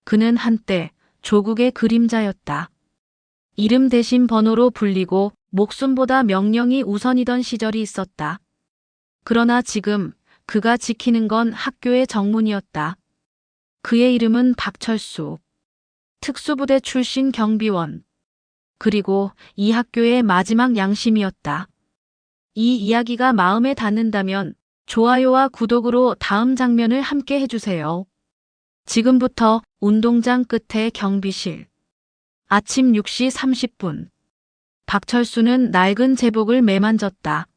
그는 한때 조국의 그림자였다. 이름 대신 번호로 불리고 목숨보다 명령이 우선이던 시절이 있었다. 그러나 지금 그가 지키는 건 학교의 정문이었다. 그의 이름은 박철수. 특수부대 출신 경비원. 그리고 이 학교의 마지막 양심이었다. 이 이야기가 마음에 닿는다면 좋아요와 구독으로 다음 장면을 함께 해주세요. 지금부터 운동장 끝에 경비실. 아침 6시 30분. 박철수는 낡은 제복을 매만졌다.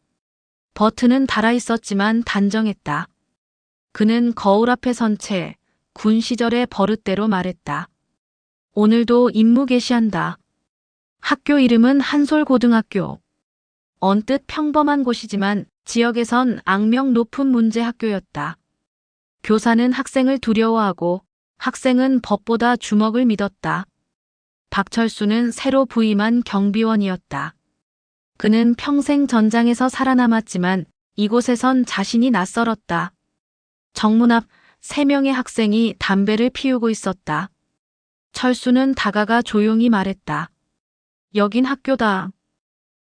버튼은 달아있었지만 단정했다. 그는 거울 앞에 선 채 군 시절의 버릇대로 말했다. 오늘도 임무 개시한다. 학교 이름은 한솔고등학교. 언뜻 평범한 곳이지만 지역에선 악명 높은 문제 학교였다. 교사는 학생을 두려워하고 학생은 법보다 주먹을 믿었다. 박철수는 새로 부임한 경비원이었다. 그는 평생 전장에서 살아남았지만 이곳에선 자신이 낯설었다. 정문 앞 3명의 학생이 담배를 피우고 있었다. 철수는 다가가 조용히 말했다. 여긴 학교다.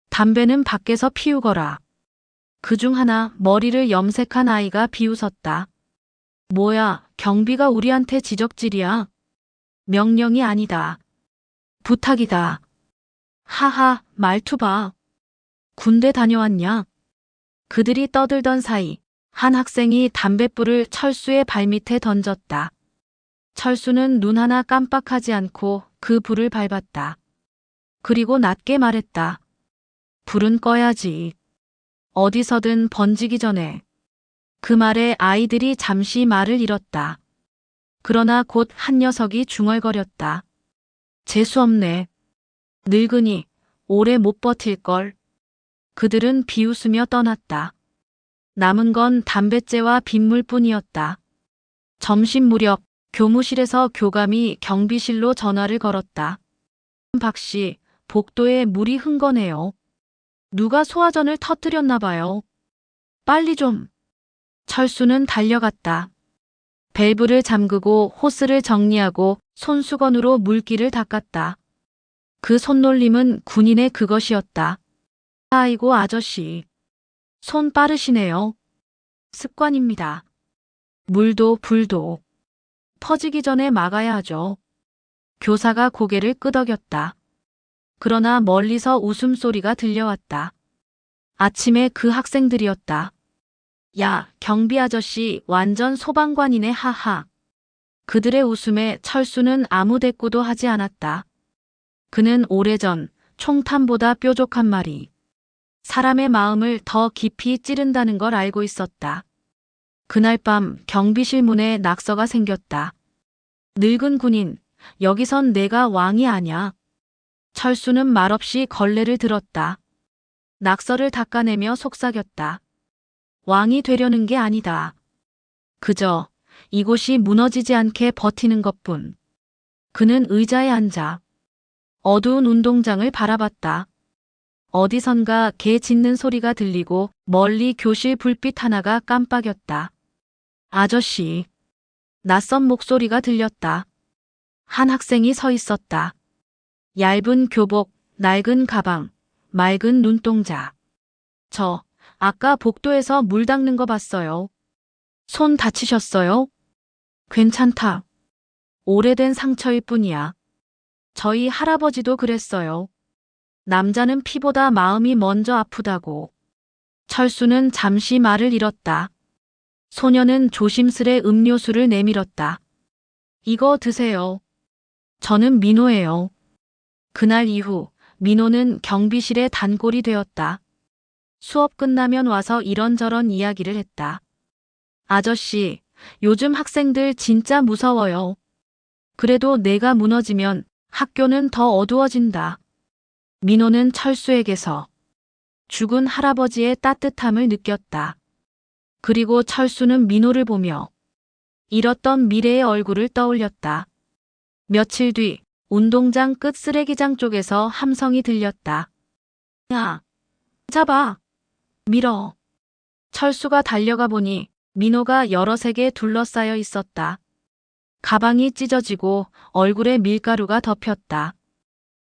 담배는 밖에서 피우거라. 그중 하나 머리를 염색한 아이가 비웃었다. 뭐야, 경비가 우리한테 지적질이야. 명령이 아니다. 부탁이다. 하하, 말투 봐. 군대 다녀왔냐? 그들이 떠들던 사이 한 학생이 담뱃불을 철수의 발밑에 던졌다. 철수는 눈 하나 깜빡하지 않고 그 불을 밟았다. 그리고 낮게 말했다. 불은 꺼야지. 어디서든 번지기 전에. 그 말에 아이들이 잠시 말을 잃었다. 그러나 곧 한 녀석이 중얼거렸다. 재수없네. 늙으니 오래 못 버틸걸. 그들은 비웃으며 떠났다. 남은 건 담뱃재와 빗물뿐이었다. 점심 무렵 교무실에서 교감이 경비실로 전화를 걸었다. 박씨, 복도에 물이 흥건해요. 누가 소화전을 터뜨렸나 봐요. 빨리 좀. 철수는 달려갔다. 밸브를 잠그고 호스를 정리하고 손수건으로 물기를 닦았다. 그 손놀림은 군인의 그것이었다. 아이고 아저씨. 손 빠르시네요. 습관입니다. 물도 불도. 퍼지기 전에 막아야 하죠. 교사가 고개를 끄덕였다. 그러나 멀리서 웃음소리가 들려왔다. 아침에 그 학생들이었다. 야, 경비 아저씨 완전 소방관이네 하하. 그들의 웃음에 철수는 아무 대꾸도 하지 않았다. 그는 오래전 총탄보다 뾰족한 말이 사람의 마음을 더 깊이 찌른다는 걸 알고 있었다. 그날 밤 경비실 문에 낙서가 생겼다. 늙은 군인, 여기선 내가 왕이 아냐. 철수는 말없이 걸레를 들었다. 낙서를 닦아내며 속삭였다. 왕이 되려는 게 아니다. 그저 이곳이 무너지지 않게 버티는 것뿐. 그는 의자에 앉아 어두운 운동장을 바라봤다. 어디선가 개 짖는 소리가 들리고 멀리 교실 불빛 하나가 깜빡였다. 아저씨. 낯선 목소리가 들렸다. 한 학생이 서 있었다. 얇은 교복, 낡은 가방, 맑은 눈동자. 저, 아까 복도에서 물 닦는 거 봤어요. 손 다치셨어요? 괜찮다. 오래된 상처일 뿐이야. 저희 할아버지도 그랬어요. 남자는 피보다 마음이 먼저 아프다고. 철수는 잠시 말을 잃었다. 소녀는 조심스레 음료수를 내밀었다. 이거 드세요. 저는 민호예요. 그날 이후 민호는 경비실의 단골이 되었다. 수업 끝나면 와서 이런저런 이야기를 했다. 아저씨, 요즘 학생들 진짜 무서워요. 그래도 내가 무너지면 학교는 더 어두워진다. 민호는 철수에게서 죽은 할아버지의 따뜻함을 느꼈다. 그리고 철수는 민호를 보며 잃었던 미래의 얼굴을 떠올렸다. 며칠 뒤 운동장 끝 쓰레기장 쪽에서 함성이 들렸다. 야, 잡아. 밀어. 철수가 달려가 보니 민호가 여러 색에 둘러싸여 있었다. 가방이 찢어지고 얼굴에 밀가루가 덮였다.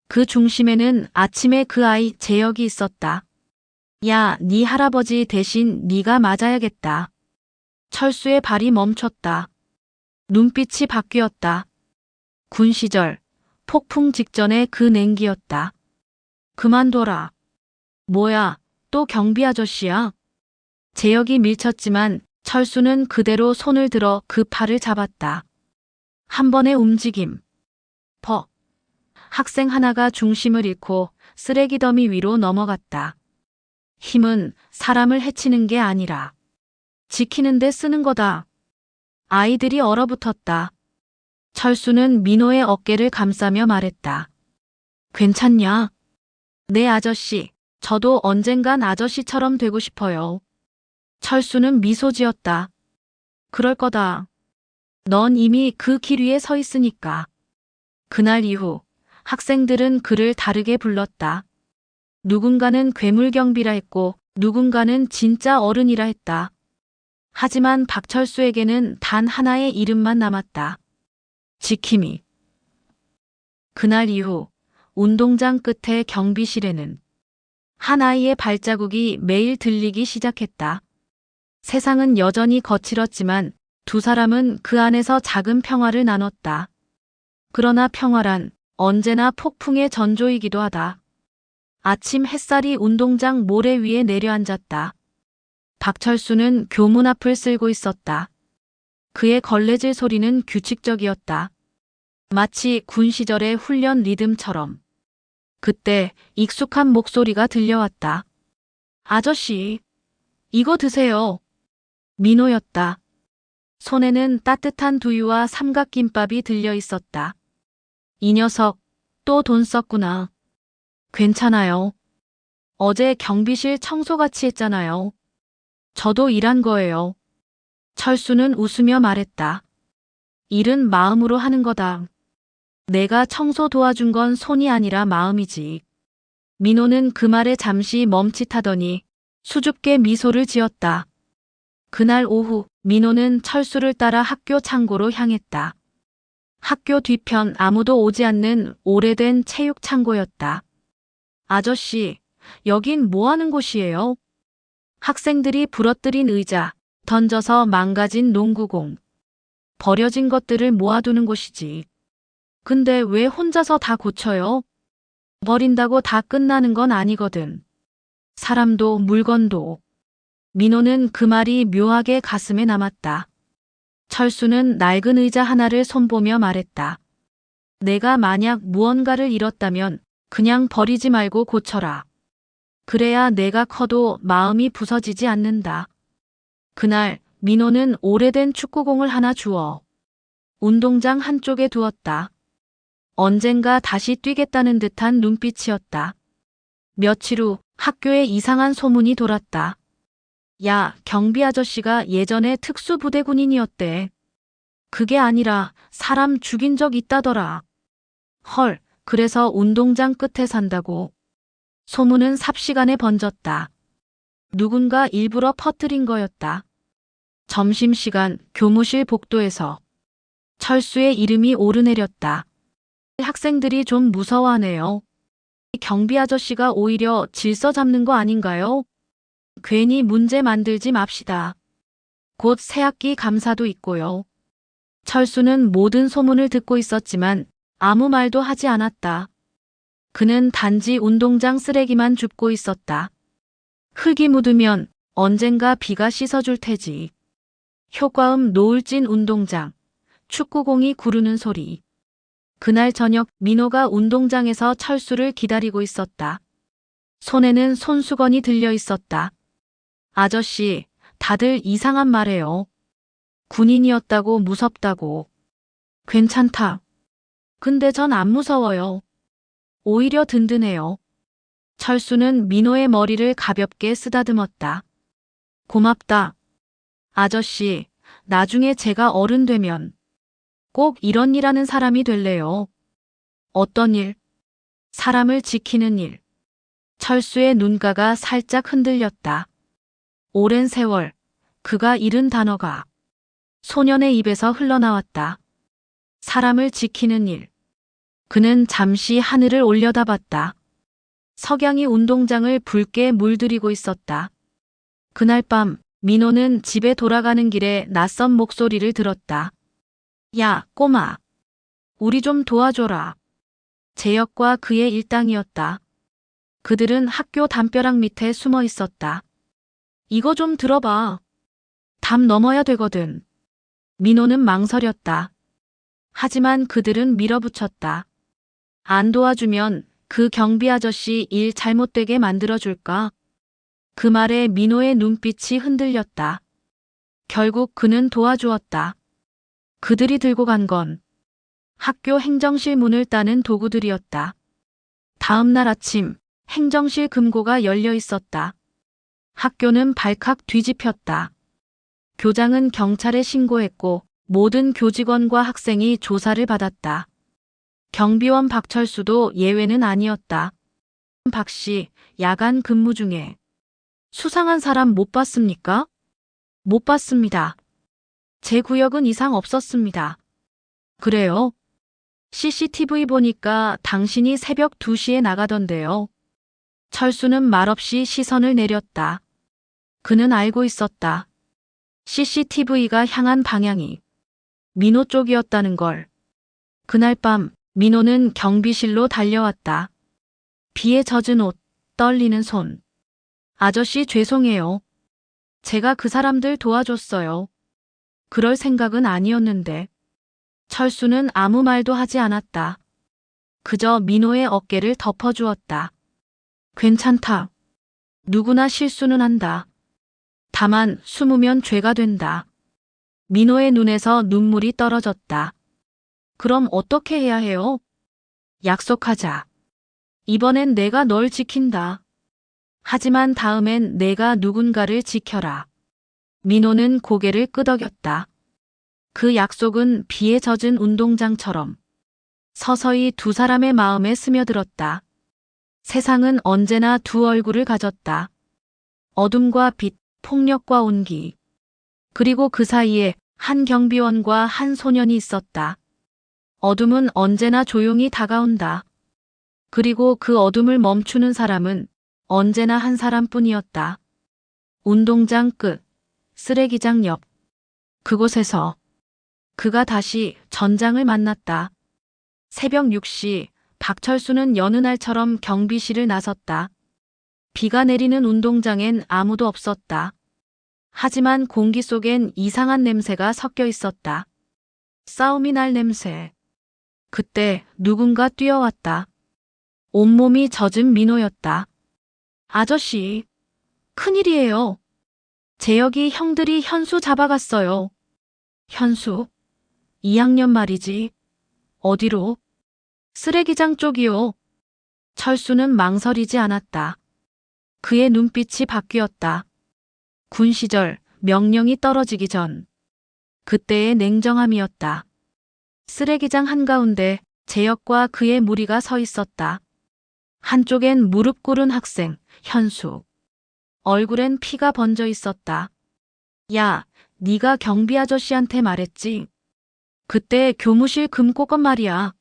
그 중심에는 아침에 그 아이 재혁이 있었다. 야, 네 할아버지 대신 네가 맞아야겠다. 철수의 발이 멈췄다. 눈빛이 바뀌었다. 군 시절, 폭풍 직전의 그 냉기였다. 그만둬라. 뭐야, 또 경비 아저씨야? 재혁이 밀쳤지만 철수는 그대로 손을 들어 그 팔을 잡았다. 한 번의 움직임. 퍽. 학생 하나가 중심을 잃고 쓰레기 더미 위로 넘어갔다. 힘은 사람을 해치는 게 아니라 지키는 데 쓰는 거다. 아이들이 얼어붙었다. 철수는 민호의 어깨를 감싸며 말했다. 괜찮냐? 네, 아저씨. 저도 언젠간 아저씨처럼 되고 싶어요. 철수는 미소 지었다. 그럴 거다. 넌 이미 그 길 위에 서 있으니까. 그날 이후 학생들은 그를 다르게 불렀다. 누군가는 괴물경비라 했고 누군가는 진짜 어른이라 했다. 하지만 박철수에게는 단 하나의 이름만 남았다. 지킴이. 그날 이후 운동장 끝의 경비실에는 한 아이의 발자국이 매일 들리기 시작했다. 세상은 여전히 거칠었지만 두 사람은 그 안에서 작은 평화를 나눴다. 그러나 평화란 언제나 폭풍의 전조이기도 하다. 아침 햇살이 운동장 모래 위에 내려앉았다. 박철수는 교문 앞을 쓸고 있었다. 그의 걸레질 소리는 규칙적이었다. 마치 군 시절의 훈련 리듬처럼. 그때 익숙한 목소리가 들려왔다. 아저씨, 이거 드세요. 민호였다. 손에는 따뜻한 두유와 삼각김밥이 들려 있었다. 이 녀석, 또 돈 썼구나. 괜찮아요. 어제 경비실 청소같이 했잖아요. 저도 일한 거예요. 철수는 웃으며 말했다. 일은 마음으로 하는 거다. 내가 청소 도와준 건 손이 아니라 마음이지. 민호는 그 말에 잠시 멈칫하더니 수줍게 미소를 지었다. 그날 오후 민호는 철수를 따라 학교 창고로 향했다. 학교 뒤편 아무도 오지 않는 오래된 체육 창고였다. 아저씨, 여긴 뭐 하는 곳이에요? 학생들이 부러뜨린 의자, 던져서 망가진 농구공, 버려진 것들을 모아두는 곳이지. 근데 왜 혼자서 다 고쳐요? 버린다고 다 끝나는 건 아니거든. 사람도 물건도. 민호는 그 말이 묘하게 가슴에 남았다. 철수는 낡은 의자 하나를 손보며 말했다. 내가 만약 무언가를 잃었다면 그냥 버리지 말고 고쳐라. 그래야 내가 커도 마음이 부서지지 않는다. 그날 민호는 오래된 축구공을 하나 주워 운동장 한쪽에 두었다. 언젠가 다시 뛰겠다는 듯한 눈빛이었다. 며칠 후 학교에 이상한 소문이 돌았다. 야, 경비 아저씨가 예전에 특수부대 군인이었대. 그게 아니라 사람 죽인 적 있다더라. 헐, 그래서 운동장 끝에 산다고. 소문은 삽시간에 번졌다. 누군가 일부러 퍼뜨린 거였다. 점심시간 교무실 복도에서 철수의 이름이 오르내렸다. 학생들이 좀 무서워하네요. 경비 아저씨가 오히려 질서 잡는 거 아닌가요? 괜히 문제 만들지 맙시다. 곧 새학기 감사도 있고요. 철수는 모든 소문을 듣고 있었지만 아무 말도 하지 않았다. 그는 단지 운동장 쓰레기만 줍고 있었다. 흙이 묻으면 언젠가 비가 씻어줄 테지. 효과음 노을진 운동장, 축구공이 구르는 소리. 그날 저녁 민호가 운동장에서 철수를 기다리고 있었다. 손에는 손수건이 들려 있었다. 아저씨, 다들 이상한 말해요. 군인이었다고 무섭다고. 괜찮다. 근데 전 안 무서워요. 오히려 든든해요. 철수는 민호의 머리를 가볍게 쓰다듬었다. 고맙다. 아저씨, 나중에 제가 어른 되면 꼭 이런 일 하는 사람이 될래요. 어떤 일? 사람을 지키는 일. 철수의 눈가가 살짝 흔들렸다. 오랜 세월, 그가 잃은 단어가 소년의 입에서 흘러나왔다. 사람을 지키는 일. 그는 잠시 하늘을 올려다봤다. 석양이 운동장을 붉게 물들이고 있었다. 그날 밤 민호는 집에 돌아가는 길에 낯선 목소리를 들었다. 야, 꼬마. 우리 좀 도와줘라. 재혁과 그의 일당이었다. 그들은 학교 담벼락 밑에 숨어 있었다. 이거 좀 들어봐. 담 넘어야 되거든. 민호는 망설였다. 하지만 그들은 밀어붙였다. 안 도와주면 그 경비 아저씨 일 잘못되게 만들어줄까? 그 말에 민호의 눈빛이 흔들렸다. 결국 그는 도와주었다. 그들이 들고 간 건 학교 행정실 문을 따는 도구들이었다. 다음 날 아침 행정실 금고가 열려 있었다. 학교는 발칵 뒤집혔다. 교장은 경찰에 신고했고 모든 교직원과 학생이 조사를 받았다. 경비원 박철수도 예외는 아니었다. 박 씨, 야간 근무 중에 수상한 사람 못 봤습니까? 못 봤습니다. 제 구역은 이상 없었습니다. 그래요? CCTV 보니까 당신이 새벽 2시에 나가던데요. 철수는 말없이 시선을 내렸다. 그는 알고 있었다. CCTV가 향한 방향이 민호 쪽이었다는 걸. 그날 밤 민호는 경비실로 달려왔다. 비에 젖은 옷, 떨리는 손. 아저씨 죄송해요. 제가 그 사람들 도와줬어요. 그럴 생각은 아니었는데. 철수는 아무 말도 하지 않았다. 그저 민호의 어깨를 덮어주었다. 괜찮다. 누구나 실수는 한다. 다만 숨으면 죄가 된다. 민호의 눈에서 눈물이 떨어졌다. 그럼 어떻게 해야 해요? 약속하자. 이번엔 내가 널 지킨다. 하지만 다음엔 내가 누군가를 지켜라. 민호는 고개를 끄덕였다. 그 약속은 비에 젖은 운동장처럼 서서히 두 사람의 마음에 스며들었다. 세상은 언제나 두 얼굴을 가졌다. 어둠과 빛, 폭력과 온기. 그리고 그 사이에 한 경비원과 한 소년이 있었다. 어둠은 언제나 조용히 다가온다. 그리고 그 어둠을 멈추는 사람은 언제나 한 사람뿐이었다. 운동장 끝, 쓰레기장 옆. 그곳에서 그가 다시 전장을 만났다. 새벽 6시 박철수는 여느 날처럼 경비실을 나섰다. 비가 내리는 운동장엔 아무도 없었다. 하지만 공기 속엔 이상한 냄새가 섞여 있었다. 싸움이 날 냄새. 그때 누군가 뛰어왔다. 온몸이 젖은 민호였다. 아저씨, 큰일이에요. 재혁이 형들이 현수 잡아갔어요. 현수? 2학년 말이지. 어디로? 쓰레기장 쪽이요. 철수는 망설이지 않았다. 그의 눈빛이 바뀌었다. 군 시절 명령이 떨어지기 전. 그때의 냉정함이었다. 쓰레기장 한가운데 재혁과 그의 무리가 서 있었다. 한쪽엔 무릎 꿇은 학생, 현수. 얼굴엔 피가 번져 있었다. 야, 네가 경비 아저씨한테 말했지? 그때 교무실 금고건 말이야.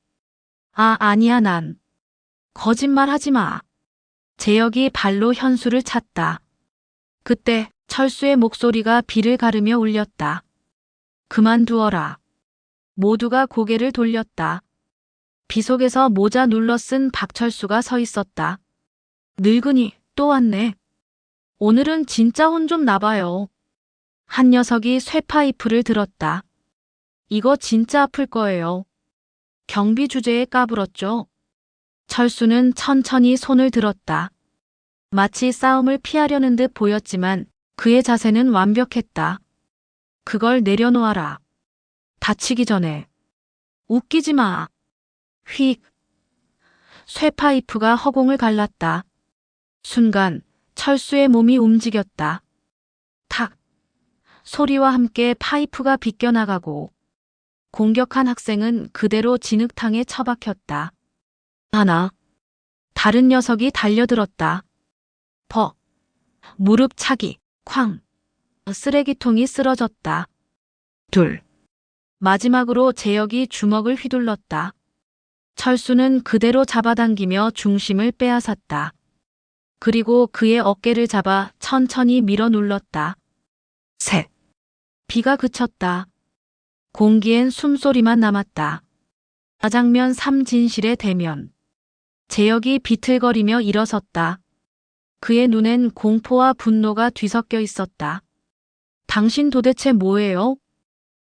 아니야 난. 거짓말 하지 마. 재혁이 발로 현수를 찼다. 그때 철수의 목소리가 비를 가르며 울렸다. 그만두어라. 모두가 고개를 돌렸다. 비 속에서 모자 눌러 쓴 박철수가 서 있었다. 늙은이 또 왔네. 오늘은 진짜 혼 좀 나봐요. 한 녀석이 쇠파이프를 들었다. 이거 진짜 아플 거예요. 경비 주제에 까불었죠. 철수는 천천히 손을 들었다. 마치 싸움을 피하려는 듯 보였지만 그의 자세는 완벽했다. 그걸 내려놓아라. 다치기 전에. 웃기지 마. 휙. 쇠파이프가 허공을 갈랐다. 순간 철수의 몸이 움직였다. 탁. 소리와 함께 파이프가 비껴나가고 공격한 학생은 그대로 진흙탕에 처박혔다. 하나. 다른 녀석이 달려들었다. 퍽. 무릎 차기. 쾅. 쓰레기통이 쓰러졌다. 둘. 마지막으로 재혁이 주먹을 휘둘렀다. 철수는 그대로 잡아당기며 중심을 빼앗았다. 그리고 그의 어깨를 잡아 천천히 밀어 눌렀다. 셋. 비가 그쳤다. 공기엔 숨소리만 남았다. 짜장면 3진실의 대면. 재혁이 비틀거리며 일어섰다. 그의 눈엔 공포와 분노가 뒤섞여 있었다. 당신 도대체 뭐예요?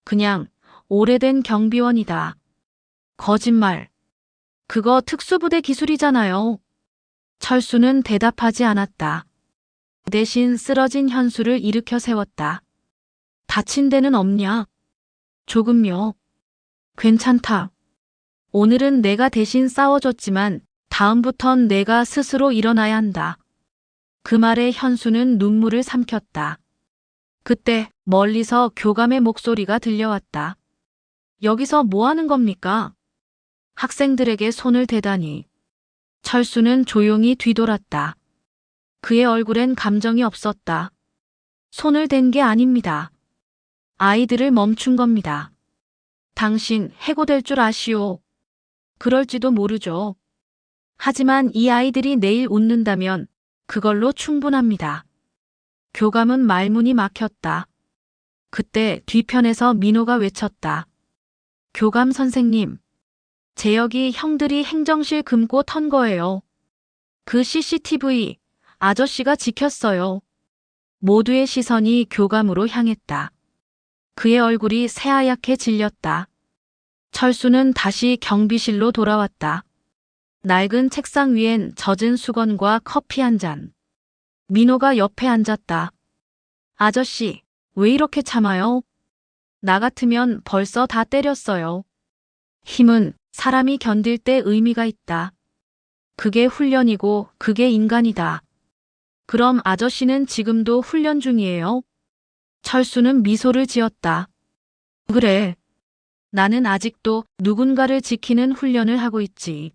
그냥 오래된 경비원이다. 거짓말. 그거 특수부대 기술이잖아요. 철수는 대답하지 않았다. 대신 쓰러진 현수를 일으켜 세웠다. 다친 데는 없냐? 조금요. 괜찮다. 오늘은 내가 대신 싸워줬지만 다음부턴 내가 스스로 일어나야 한다. 그 말에 현수는 눈물을 삼켰다. 그때 멀리서 교감의 목소리가 들려왔다. 여기서 뭐 하는 겁니까? 학생들에게 손을 대다니. 철수는 조용히 뒤돌았다. 그의 얼굴엔 감정이 없었다. 손을 댄 게 아닙니다. 아이들을 멈춘 겁니다. 당신 해고될 줄 아시오. 그럴지도 모르죠. 하지만 이 아이들이 내일 웃는다면 그걸로 충분합니다. 교감은 말문이 막혔다. 그때 뒤편에서 민호가 외쳤다. 교감 선생님. 재혁이 형들이 행정실 금고 턴 거예요. 그 CCTV 아저씨가 지켰어요. 모두의 시선이 교감으로 향했다. 그의 얼굴이 새하얗게 질렸다. 철수는 다시 경비실로 돌아왔다. 낡은 책상 위엔 젖은 수건과 커피 한 잔. 민호가 옆에 앉았다. 아저씨, 왜 이렇게 참아요? 나 같으면 벌써 다 때렸어요. 힘은 사람이 견딜 때 의미가 있다. 그게 훈련이고 그게 인간이다. 그럼 아저씨는 지금도 훈련 중이에요? 철수는 미소를 지었다. 그래. 나는 아직도 누군가를 지키는 훈련을 하고 있지.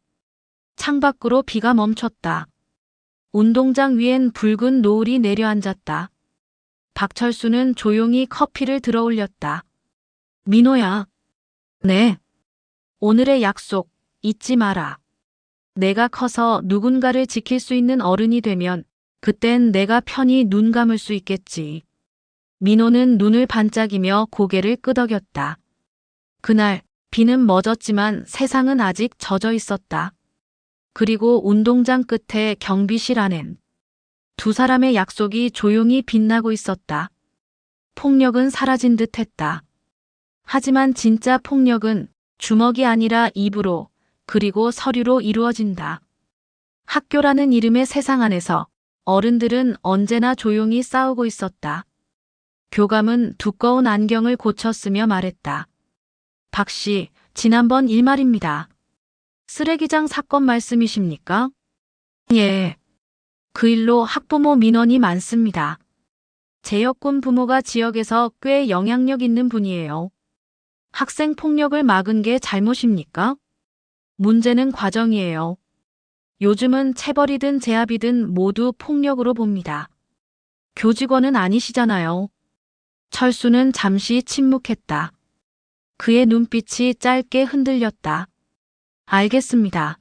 창밖으로 비가 멈췄다. 운동장 위엔 붉은 노을이 내려앉았다. 박철수는 조용히 커피를 들어 올렸다. 민호야. 네. 오늘의 약속 잊지 마라. 내가 커서 누군가를 지킬 수 있는 어른이 되면 그땐 내가 편히 눈 감을 수 있겠지. 민호는 눈을 반짝이며 고개를 끄덕였다. 그날 비는 멎었지만 세상은 아직 젖어 있었다. 그리고 운동장 끝에 경비실 안엔 두 사람의 약속이 조용히 빛나고 있었다. 폭력은 사라진 듯 했다. 하지만 진짜 폭력은 주먹이 아니라 입으로 그리고 서류로 이루어진다. 학교라는 이름의 세상 안에서 어른들은 언제나 조용히 싸우고 있었다. 교감은 두꺼운 안경을 고쳤으며 말했다. 박 씨, 지난번 일 말입니다. 쓰레기장 사건 말씀이십니까? 예. 그 일로 학부모 민원이 많습니다. 재혁군 부모가 지역에서 꽤 영향력 있는 분이에요. 학생 폭력을 막은 게 잘못입니까? 문제는 과정이에요. 요즘은 체벌이든 제압이든 모두 폭력으로 봅니다. 교직원은 아니시잖아요. 철수는 잠시 침묵했다. 그의 눈빛이 짧게 흔들렸다. 알겠습니다.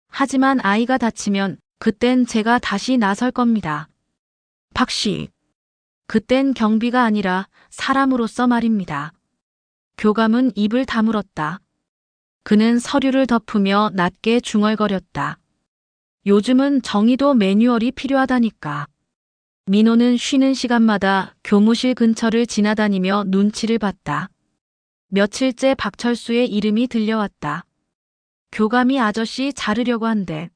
하지만 아이가 다치면 그땐 제가 다시 나설 겁니다. 박 씨. 그땐 경비가 아니라 사람으로서 말입니다. 교감은 입을 다물었다. 그는 서류를 덮으며 낮게 중얼거렸다. 요즘은 정의도 매뉴얼이 필요하다니까. 민호는 쉬는 시간마다 교무실 근처를 지나다니며 눈치를 봤다. 며칠째 박철수의 이름이 들려왔다. 교감이 아저씨 자르려고 한대.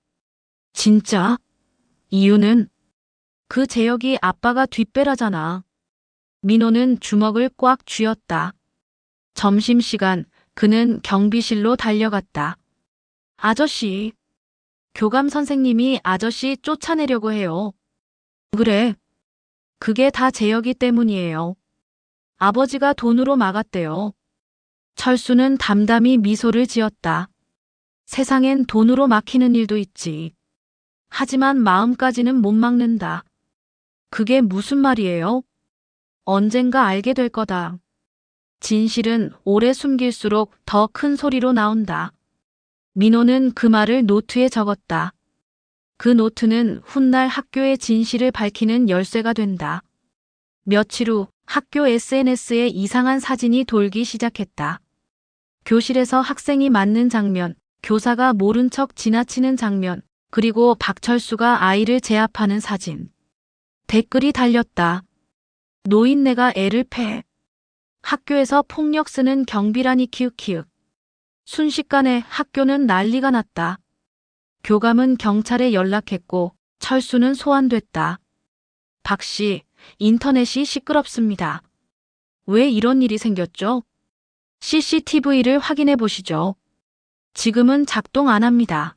진짜? 이유는? 그 재혁이 아빠가 뒷배라잖아. 민호는 주먹을 꽉 쥐었다. 점심시간 그는 경비실로 달려갔다. 아저씨. 교감 선생님이 아저씨 쫓아내려고 해요. 그래. 그게 다 재혁이 때문이에요. 아버지가 돈으로 막았대요. 철수는 담담히 미소를 지었다. 세상엔 돈으로 막히는 일도 있지. 하지만 마음까지는 못 막는다. 그게 무슨 말이에요? 언젠가 알게 될 거다. 진실은 오래 숨길수록 더 큰 소리로 나온다. 민호는 그 말을 노트에 적었다. 그 노트는 훗날 학교의 진실을 밝히는 열쇠가 된다. 며칠 후 학교 SNS에 이상한 사진이 돌기 시작했다. 교실에서 학생이 맞는 장면, 교사가 모른 척 지나치는 장면, 그리고 박철수가 아이를 제압하는 사진. 댓글이 달렸다. 노인네가 애를 패. 학교에서 폭력 쓰는 경비라니 키읔키읔. 순식간에 학교는 난리가 났다. 교감은 경찰에 연락했고 철수는 소환됐다. 박 씨, 인터넷이 시끄럽습니다. 왜 이런 일이 생겼죠? CCTV를 확인해 보시죠. 지금은 작동 안 합니다.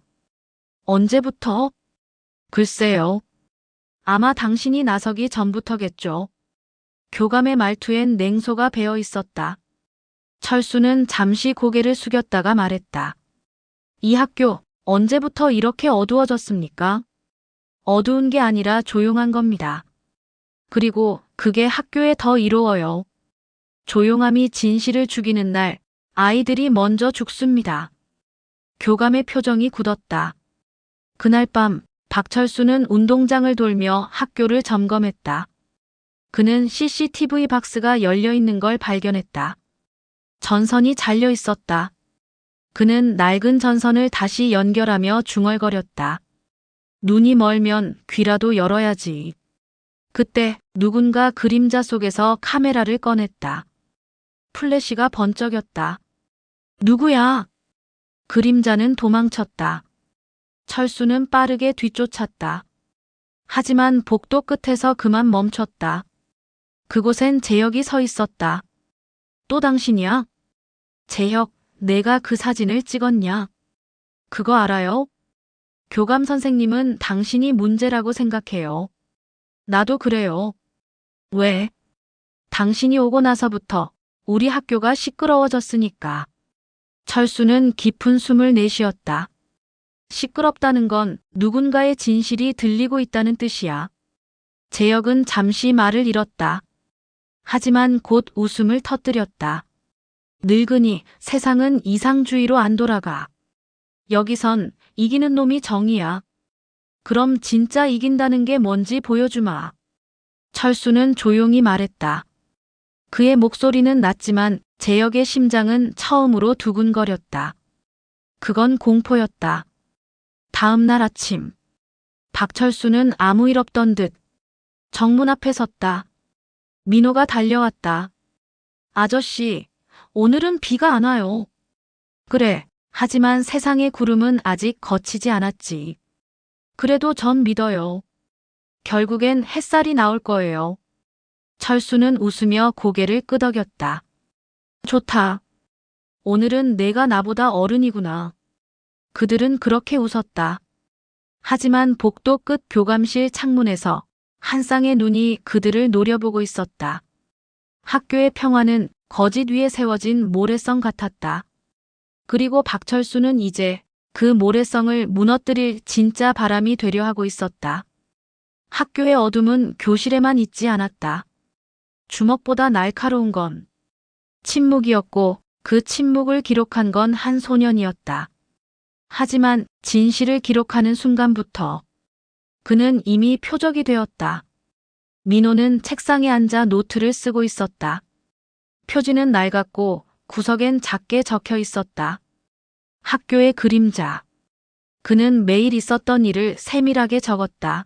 언제부터? 글쎄요. 아마 당신이 나서기 전부터겠죠. 교감의 말투엔 냉소가 배어 있었다. 철수는 잠시 고개를 숙였다가 말했다. 이 학교 언제부터 이렇게 어두워졌습니까? 어두운 게 아니라 조용한 겁니다. 그리고 그게 학교에 더 이로워요. 조용함이 진실을 죽이는 날 아이들이 먼저 죽습니다. 교감의 표정이 굳었다. 그날 밤 박철수는 운동장을 돌며 학교를 점검했다. 그는 CCTV 박스가 열려 있는 걸 발견했다. 전선이 잘려 있었다. 그는 낡은 전선을 다시 연결하며 중얼거렸다. 눈이 멀면 귀라도 열어야지. 그때 누군가 그림자 속에서 카메라를 꺼냈다. 플래시가 번쩍였다. 누구야? 그림자는 도망쳤다. 철수는 빠르게 뒤쫓았다. 하지만 복도 끝에서 그만 멈췄다. 그곳엔 재혁이 서 있었다. 또 당신이야? 재혁, 내가 그 사진을 찍었냐? 그거 알아요? 교감 선생님은 당신이 문제라고 생각해요. 나도 그래요. 왜? 당신이 오고 나서부터 우리 학교가 시끄러워졌으니까. 철수는 깊은 숨을 내쉬었다. 시끄럽다는 건 누군가의 진실이 들리고 있다는 뜻이야. 재혁은 잠시 말을 잃었다. 하지만 곧 웃음을 터뜨렸다. 늙으니 세상은 이상주의로 안 돌아가. 여기선 이기는 놈이 정이야. 그럼 진짜 이긴다는 게 뭔지 보여주마. 철수는 조용히 말했다. 그의 목소리는 낮지만 재혁의 심장은 처음으로 두근거렸다. 그건 공포였다. 다음 날 아침, 박철수는 아무 일 없던 듯 정문 앞에 섰다. 민호가 달려왔다. 아저씨, 오늘은 비가 안 와요. 그래, 하지만 세상의 구름은 아직 걷히지 않았지. 그래도 전 믿어요. 결국엔 햇살이 나올 거예요. 철수는 웃으며 고개를 끄덕였다. 좋다. 오늘은 내가 나보다 어른이구나. 그들은 그렇게 웃었다. 하지만 복도 끝 교감실 창문에서 한 쌍의 눈이 그들을 노려보고 있었다. 학교의 평화는 거짓 위에 세워진 모래성 같았다. 그리고 박철수는 이제 그 모래성을 무너뜨릴 진짜 바람이 되려 하고 있었다. 학교의 어둠은 교실에만 있지 않았다. 주먹보다 날카로운 건 침묵이었고 그 침묵을 기록한 건 한 소년이었다. 하지만 진실을 기록하는 순간부터 그는 이미 표적이 되었다. 민호는 책상에 앉아 노트를 쓰고 있었다. 표지는 낡았고 구석엔 작게 적혀 있었다. 학교의 그림자. 그는 매일 있었던 일을 세밀하게 적었다.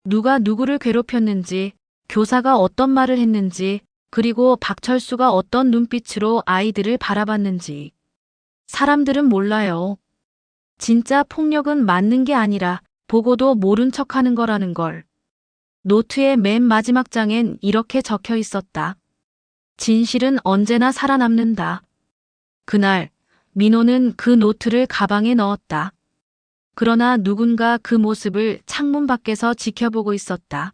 누가 누구를 괴롭혔는지, 교사가 어떤 말을 했는지, 그리고 박철수가 어떤 눈빛으로 아이들을 바라봤는지. 사람들은 몰라요. 진짜 폭력은 맞는 게 아니라 보고도 모른 척하는 거라는 걸. 노트의 맨 마지막 장엔 이렇게 적혀 있었다. 진실은 언제나 살아남는다. 그날 민호는 그 노트를 가방에 넣었다. 그러나 누군가 그 모습을 창문 밖에서 지켜보고 있었다.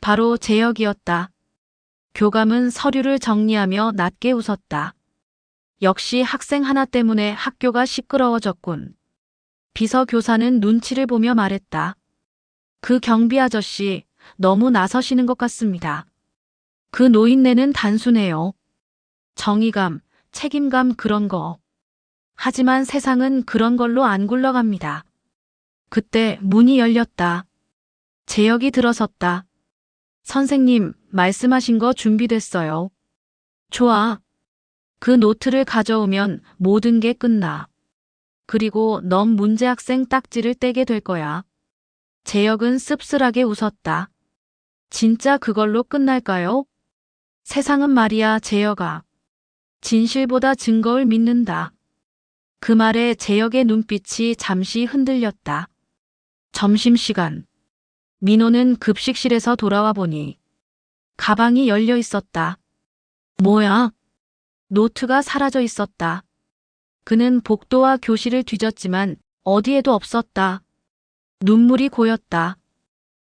바로 재혁이었다. 교감은 서류를 정리하며 낮게 웃었다. 역시 학생 하나 때문에 학교가 시끄러워졌군. 비서교사는 눈치를 보며 말했다. 그 경비 아저씨 너무 나서시는 것 같습니다. 그 노인네는 단순해요. 정의감, 책임감 그런 거. 하지만 세상은 그런 걸로 안 굴러갑니다. 그때 문이 열렸다. 재혁이 들어섰다. 선생님, 말씀하신 거 준비됐어요. 좋아. 그 노트를 가져오면 모든 게 끝나. 그리고 넌 문제 학생 딱지를 떼게 될 거야. 재혁은 씁쓸하게 웃었다. 진짜 그걸로 끝날까요? 세상은 말이야, 재혁아. 진실보다 증거를 믿는다. 그 말에 재혁의 눈빛이 잠시 흔들렸다. 점심시간. 민호는 급식실에서 돌아와 보니 가방이 열려 있었다. 뭐야? 노트가 사라져 있었다. 그는 복도와 교실을 뒤졌지만 어디에도 없었다. 눈물이 고였다.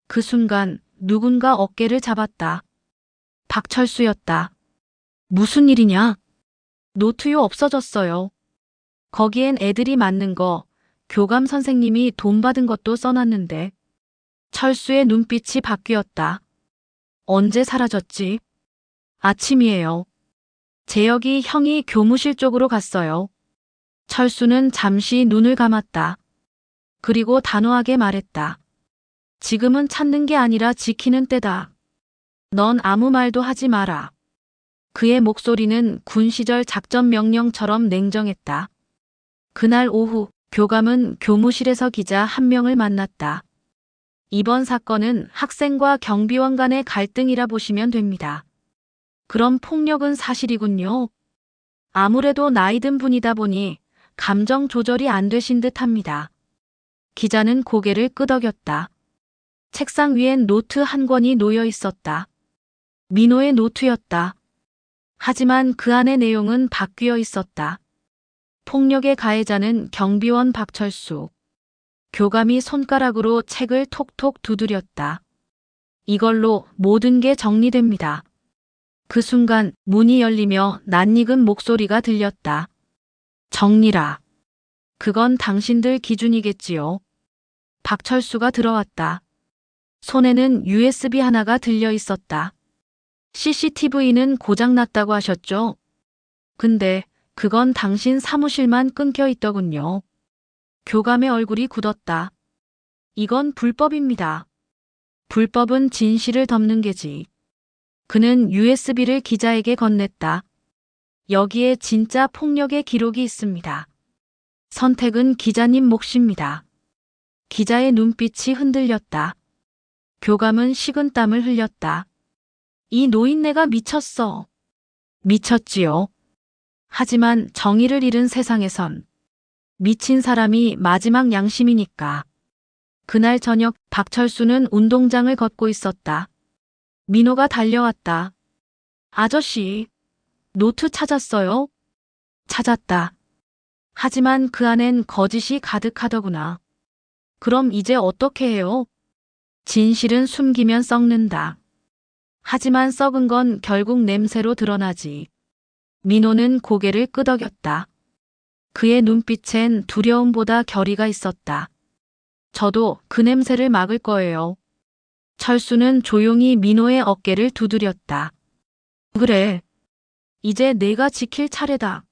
그 순간 누군가 어깨를 잡았다. 박철수였다. 무슨 일이냐? 노트요 없어졌어요. 거기엔 애들이 맞는 거, 교감 선생님이 돈 받은 것도 써놨는데. 철수의 눈빛이 바뀌었다. 언제 사라졌지? 아침이에요. 재혁이 형이 교무실 쪽으로 갔어요. 철수는 잠시 눈을 감았다. 그리고 단호하게 말했다. 지금은 찾는 게 아니라 지키는 때다. 넌 아무 말도 하지 마라. 그의 목소리는 군 시절 작전 명령처럼 냉정했다. 그날 오후 교감은 교무실에서 기자 한 명을 만났다. 이번 사건은 학생과 경비원 간의 갈등이라 보시면 됩니다. 그럼 폭력은 사실이군요. 아무래도 나이 든 분이다 보니 감정 조절이 안 되신 듯합니다. 기자는 고개를 끄덕였다. 책상 위엔 노트 한 권이 놓여 있었다. 민호의 노트였다. 하지만 그 안의 내용은 바뀌어 있었다. 폭력의 가해자는 경비원 박철수. 교감이 손가락으로 책을 톡톡 두드렸다. 이걸로 모든 게 정리됩니다. 그 순간 문이 열리며 낯익은 목소리가 들렸다. 정리라. 그건 당신들 기준이겠지요. 박철수가 들어왔다. 손에는 USB 하나가 들려 있었다. CCTV는 고장났다고 하셨죠? 근데 그건 당신 사무실만 끊겨 있더군요. 교감의 얼굴이 굳었다. 이건 불법입니다. 불법은 진실을 덮는 게지. 그는 USB를 기자에게 건넸다. 여기에 진짜 폭력의 기록이 있습니다. 선택은 기자님 몫입니다. 기자의 눈빛이 흔들렸다. 교감은 식은땀을 흘렸다. 이 노인네가 미쳤어. 미쳤지요. 하지만 정의를 잃은 세상에선 미친 사람이 마지막 양심이니까. 그날 저녁 박철수는 운동장을 걷고 있었다. 민호가 달려왔다. 아저씨, 노트 찾았어요? 찾았다. 하지만 그 안엔 거짓이 가득하더구나. 그럼 이제 어떻게 해요? 진실은 숨기면 썩는다. 하지만 썩은 건 결국 냄새로 드러나지. 민호는 고개를 끄덕였다. 그의 눈빛엔 두려움보다 결의가 있었다. 저도 그 냄새를 막을 거예요. 철수는 조용히 민호의 어깨를 두드렸다. 그래. 이제 내가 지킬 차례다.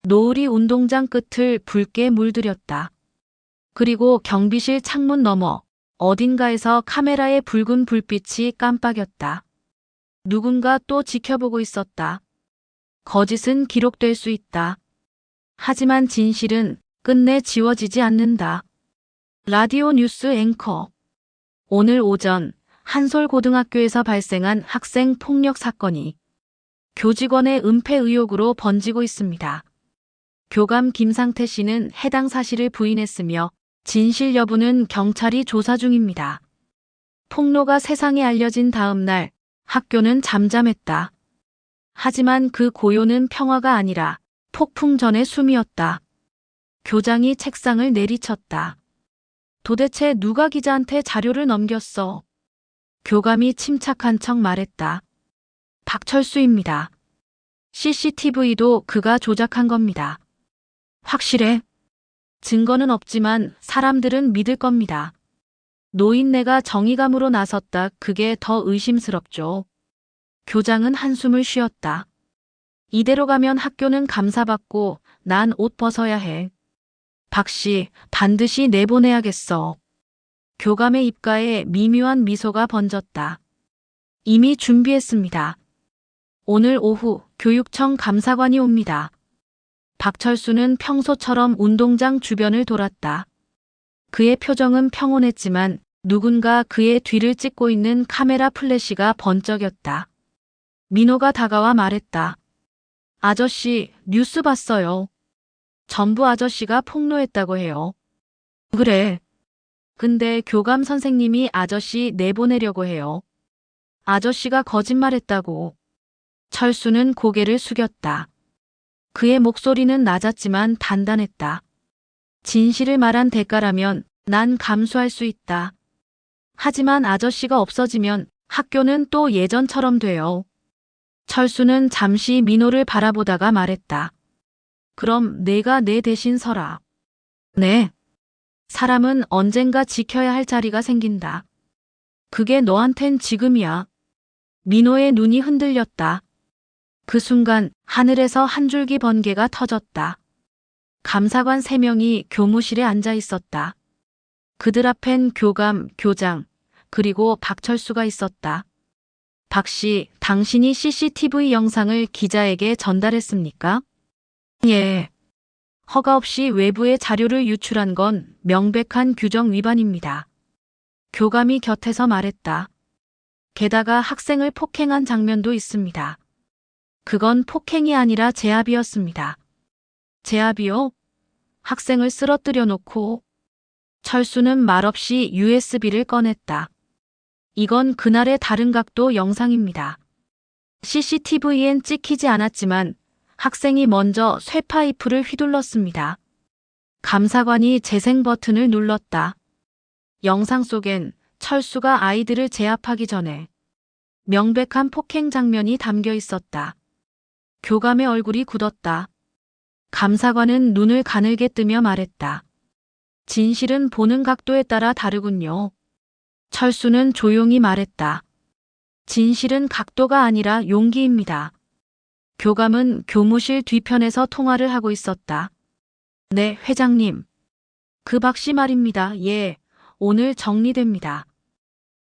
노을이 운동장 끝을 붉게 물들였다. 그리고 경비실 창문 너머 어딘가에서 카메라의 붉은 불빛이 깜빡였다. 누군가 또 지켜보고 있었다. 거짓은 기록될 수 있다. 하지만 진실은 끝내 지워지지 않는다. 라디오 뉴스 앵커. 오늘 오전 한솔고등학교에서 발생한 학생 폭력 사건이 교직원의 은폐 의혹으로 번지고 있습니다. 교감 김상태 씨는 해당 사실을 부인했으며 진실 여부는 경찰이 조사 중입니다. 폭로가 세상에 알려진 다음 날 학교는 잠잠했다. 하지만 그 고요는 평화가 아니라 폭풍 전의 숨이었다. 교장이 책상을 내리쳤다. 도대체 누가 기자한테 자료를 넘겼어? 교감이 침착한 척 말했다. 박철수입니다. CCTV도 그가 조작한 겁니다. 확실해? 증거는 없지만 사람들은 믿을 겁니다. 노인네가 정의감으로 나섰다. 그게 더 의심스럽죠. 교장은 한숨을 쉬었다. 이대로 가면 학교는 감사받고 난 옷 벗어야 해. 박씨, 반드시 내보내야겠어. 교감의 입가에 미묘한 미소가 번졌다. 이미 준비했습니다. 오늘 오후 교육청 감사관이 옵니다. 박철수는 평소처럼 운동장 주변을 돌았다. 그의 표정은 평온했지만 누군가 그의 뒤를 찍고 있는 카메라 플래시가 번쩍였다. 민호가 다가와 말했다. 아저씨, 뉴스 봤어요. 전부 아저씨가 폭로했다고 해요. 그래. 근데 교감 선생님이 아저씨 내보내려고 해요. 아저씨가 거짓말했다고. 철수는 고개를 숙였다. 그의 목소리는 낮았지만 단단했다. 진실을 말한 대가라면 난 감수할 수 있다. 하지만 아저씨가 없어지면 학교는 또 예전처럼 돼요. 철수는 잠시 민호를 바라보다가 말했다. 그럼 내가 내 대신 서라. 네. 사람은 언젠가 지켜야 할 자리가 생긴다. 그게 너한텐 지금이야. 민호의 눈이 흔들렸다. 그 순간 하늘에서 한 줄기 번개가 터졌다. 감사관 3명이 교무실에 앉아 있었다. 그들 앞엔 교감, 교장, 그리고 박철수가 있었다. 박씨, 당신이 CCTV 영상을 기자에게 전달했습니까? 예. 허가 없이 외부의 자료를 유출한 건 명백한 규정 위반입니다. 교감이 곁에서 말했다. 게다가 학생을 폭행한 장면도 있습니다. 그건 폭행이 아니라 제압이었습니다. 제압이요? 학생을 쓰러뜨려 놓고. 철수는 말없이 USB를 꺼냈다. 이건 그날의 다른 각도 영상입니다. CCTV엔 찍히지 않았지만 학생이 먼저 쇠파이프를 휘둘렀습니다. 감사관이 재생 버튼을 눌렀다. 영상 속엔 철수가 아이들을 제압하기 전에 명백한 폭행 장면이 담겨 있었다. 교감의 얼굴이 굳었다. 감사관은 눈을 가늘게 뜨며 말했다. 진실은 보는 각도에 따라 다르군요. 철수는 조용히 말했다. 진실은 각도가 아니라 용기입니다. 교감은 교무실 뒤편에서 통화를 하고 있었다. 네, 회장님. 그 박씨 말입니다. 예, 오늘 정리됩니다.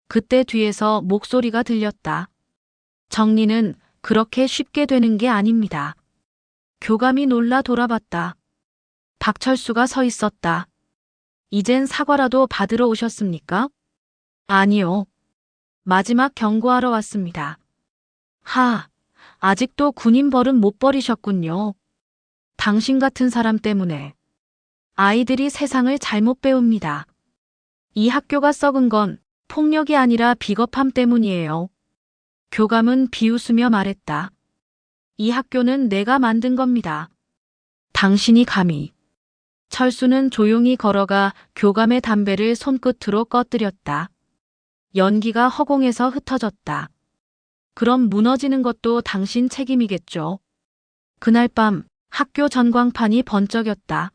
그때 뒤에서 목소리가 들렸다. 정리는 그렇게 쉽게 되는 게 아닙니다. 교감이 놀라 돌아봤다. 박철수가 서 있었다. 이젠 사과라도 받으러 오셨습니까? 아니요. 마지막 경고하러 왔습니다. 아직도 군인 버릇 못 버리셨군요. 당신 같은 사람 때문에 아이들이 세상을 잘못 배웁니다. 이 학교가 썩은 건 폭력이 아니라 비겁함 때문이에요. 교감은 비웃으며 말했다. 이 학교는 내가 만든 겁니다. 당신이 감히. 철수는 조용히 걸어가 교감의 담배를 손끝으로 꺼뜨렸다. 연기가 허공에서 흩어졌다. 그럼 무너지는 것도 당신 책임이겠죠. 그날 밤 학교 전광판이 번쩍였다.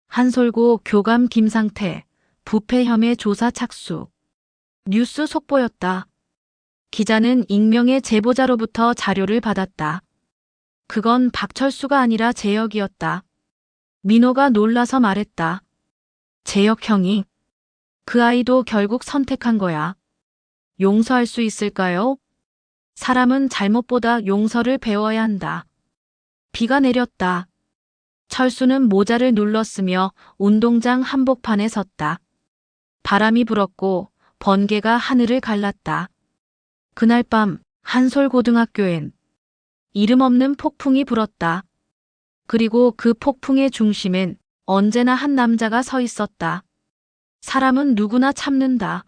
한솔고 교감 김상태, 부패 혐의 조사 착수. 뉴스 속보였다. 기자는 익명의 제보자로부터 자료를 받았다. 그건 박철수가 아니라 재혁이었다. 민호가 놀라서 말했다. 재혁 형이. 그 아이도 결국 선택한 거야. 용서할 수 있을까요? 사람은 잘못보다 용서를 배워야 한다. 비가 내렸다. 철수는 모자를 눌렀으며 운동장 한복판에 섰다. 바람이 불었고 번개가 하늘을 갈랐다. 그날 밤 한솔고등학교엔 이름 없는 폭풍이 불었다. 그리고 그 폭풍의 중심엔 언제나 한 남자가 서 있었다. 사람은 누구나 참는다.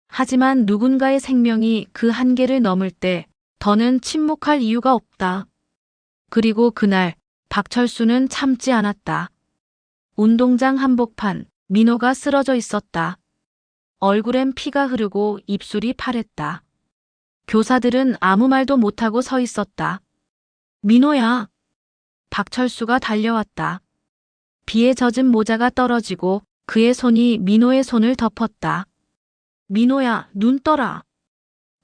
하지만 누군가의 생명이 그 한계를 넘을 때 더는 침묵할 이유가 없다. 그리고 그날 박철수는 참지 않았다. 운동장 한복판 민호가 쓰러져 있었다. 얼굴엔 피가 흐르고 입술이 파랬다. 교사들은 아무 말도 못하고 서 있었다. 민호야. 박철수가 달려왔다. 비에 젖은 모자가 떨어지고 그의 손이 민호의 손을 덮었다. 민호야, 눈 떠라.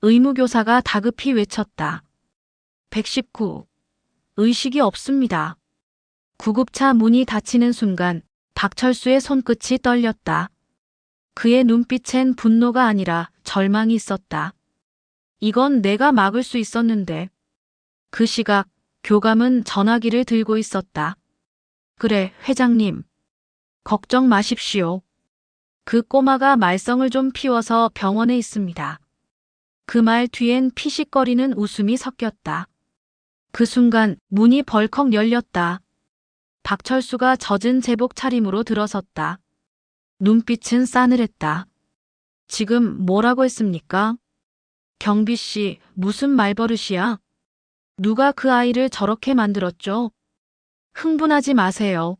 의무교사가 다급히 외쳤다. 119. 의식이 없습니다. 구급차 문이 닫히는 순간 박철수의 손끝이 떨렸다. 그의 눈빛엔 분노가 아니라 절망이 있었다. 이건 내가 막을 수 있었는데. 그 시각 교감은 전화기를 들고 있었다. 그래, 회장님. 걱정 마십시오. 그 꼬마가 말썽을 좀 피워서 병원에 있습니다. 그 말 뒤엔 피식거리는 웃음이 섞였다. 그 순간 문이 벌컥 열렸다. 박철수가 젖은 제복 차림으로 들어섰다. 눈빛은 싸늘했다. 지금 뭐라고 했습니까? 경비 씨, 무슨 말버릇이야? 누가 그 아이를 저렇게 만들었죠? 흥분하지 마세요.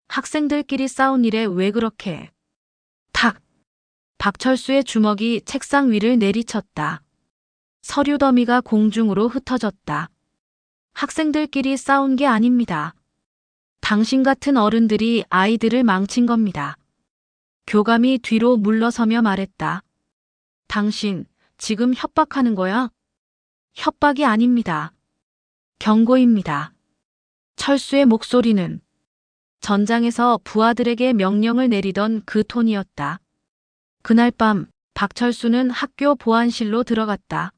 학생들끼리 싸운 일에 왜 그렇게. 탁! 박철수의 주먹이 책상 위를 내리쳤다. 서류 더미가 공중으로 흩어졌다. 학생들끼리 싸운 게 아닙니다. 당신 같은 어른들이 아이들을 망친 겁니다. 교감이 뒤로 물러서며 말했다. 당신, 지금 협박하는 거야? 협박이 아닙니다. 경고입니다. 철수의 목소리는 전장에서 부하들에게 명령을 내리던 그 톤이었다. 그날 밤 박철수는 학교 보안실로 들어갔다.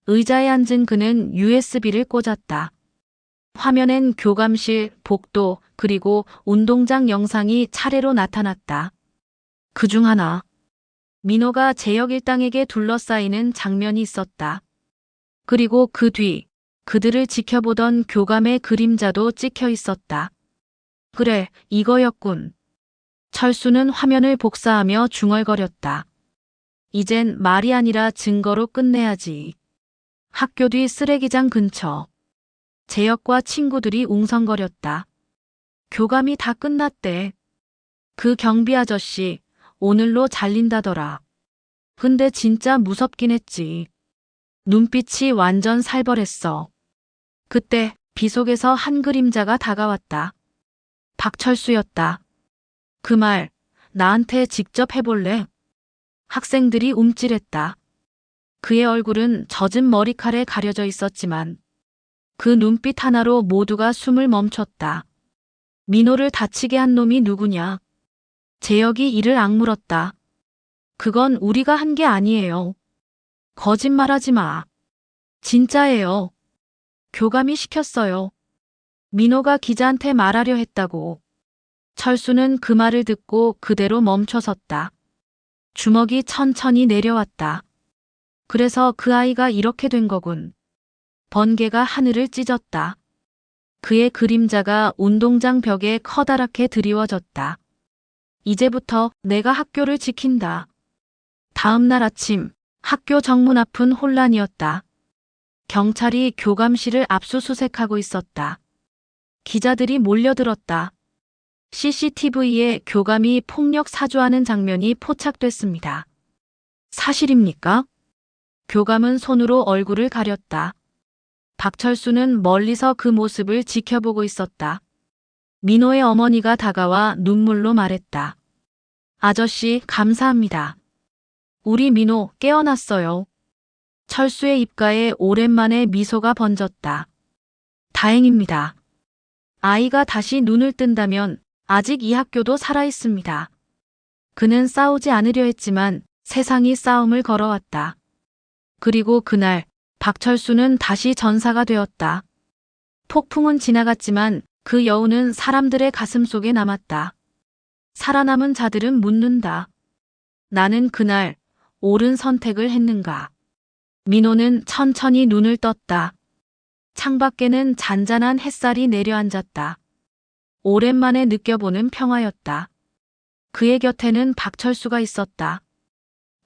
의자에 앉은 그는 USB를 꽂았다. 화면엔 교감실, 복도, 그리고 운동장 영상이 차례로 나타났다. 그중 하나, 민호가 재혁 일당에게 둘러싸이는 장면이 있었다. 그리고 그 뒤, 그들을 지켜보던 교감의 그림자도 찍혀 있었다. 그래, 이거였군. 철수는 화면을 복사하며 중얼거렸다. 이젠 말이 아니라 증거로 끝내야지. 학교 뒤 쓰레기장 근처. 재혁과 친구들이 웅성거렸다. 교감이 다 끝났대. 그 경비 아저씨, 오늘로 잘린다더라. 근데 진짜 무섭긴 했지. 눈빛이 완전 살벌했어. 그때 비 속에서 한 그림자가 다가왔다. 박철수였다. 그 말, 나한테 직접 해볼래? 학생들이 움찔했다. 그의 얼굴은 젖은 머리칼에 가려져 있었지만 그 눈빛 하나로 모두가 숨을 멈췄다. 민호를 다치게 한 놈이 누구냐? 재혁이 이를 악물었다. 그건 우리가 한 게 아니에요. 거짓말하지 마. 진짜예요. 교감이 시켰어요. 민호가 기자한테 말하려 했다고. 철수는 그 말을 듣고 그대로 멈춰섰다. 주먹이 천천히 내려왔다. 그래서 그 아이가 이렇게 된 거군. 번개가 하늘을 찢었다. 그의 그림자가 운동장 벽에 커다랗게 드리워졌다. 이제부터 내가 학교를 지킨다. 다음 날 아침, 학교 정문 앞은 혼란이었다. 경찰이 교감실을 압수수색하고 있었다. 기자들이 몰려들었다. CCTV에 교감이 폭력 사주하는 장면이 포착됐습니다. 사실입니까? 교감은 손으로 얼굴을 가렸다. 박철수는 멀리서 그 모습을 지켜보고 있었다. 민호의 어머니가 다가와 눈물로 말했다. 아저씨, 감사합니다. 우리 민호 깨어났어요. 철수의 입가에 오랜만에 미소가 번졌다. 다행입니다. 아이가 다시 눈을 뜬다면 아직 이 학교도 살아있습니다. 그는 싸우지 않으려 했지만 세상이 싸움을 걸어왔다. 그리고 그날 박철수는 다시 전사가 되었다. 폭풍은 지나갔지만 그 여운은 사람들의 가슴 속에 남았다. 살아남은 자들은 묻는다. 나는 그날 옳은 선택을 했는가? 민호는 천천히 눈을 떴다. 창밖에는 잔잔한 햇살이 내려앉았다. 오랜만에 느껴보는 평화였다. 그의 곁에는 박철수가 있었다.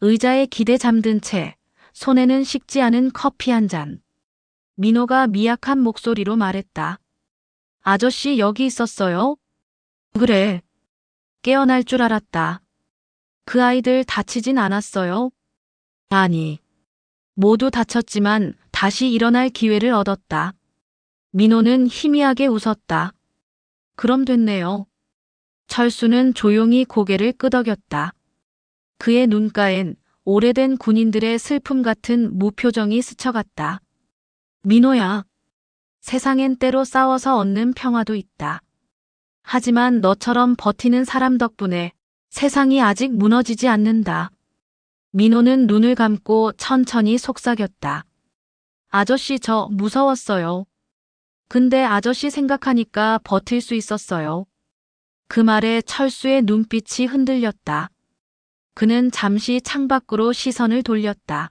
의자에 기대 잠든 채 손에는 식지 않은 커피 한 잔. 민호가 미약한 목소리로 말했다. 아저씨 여기 있었어요? 그래. 깨어날 줄 알았다. 그 아이들 다치진 않았어요? 아니. 모두 다쳤지만 다시 일어날 기회를 얻었다. 민호는 희미하게 웃었다. 그럼 됐네요. 철수는 조용히 고개를 끄덕였다. 그의 눈가엔 오래된 군인들의 슬픔 같은 무표정이 스쳐갔다. 민호야. 세상엔 때로 싸워서 얻는 평화도 있다. 하지만 너처럼 버티는 사람 덕분에 세상이 아직 무너지지 않는다. 민호는 눈을 감고 천천히 속삭였다. 아저씨 저 무서웠어요. 근데 아저씨 생각하니까 버틸 수 있었어요. 그 말에 철수의 눈빛이 흔들렸다. 그는 잠시 창밖으로 시선을 돌렸다.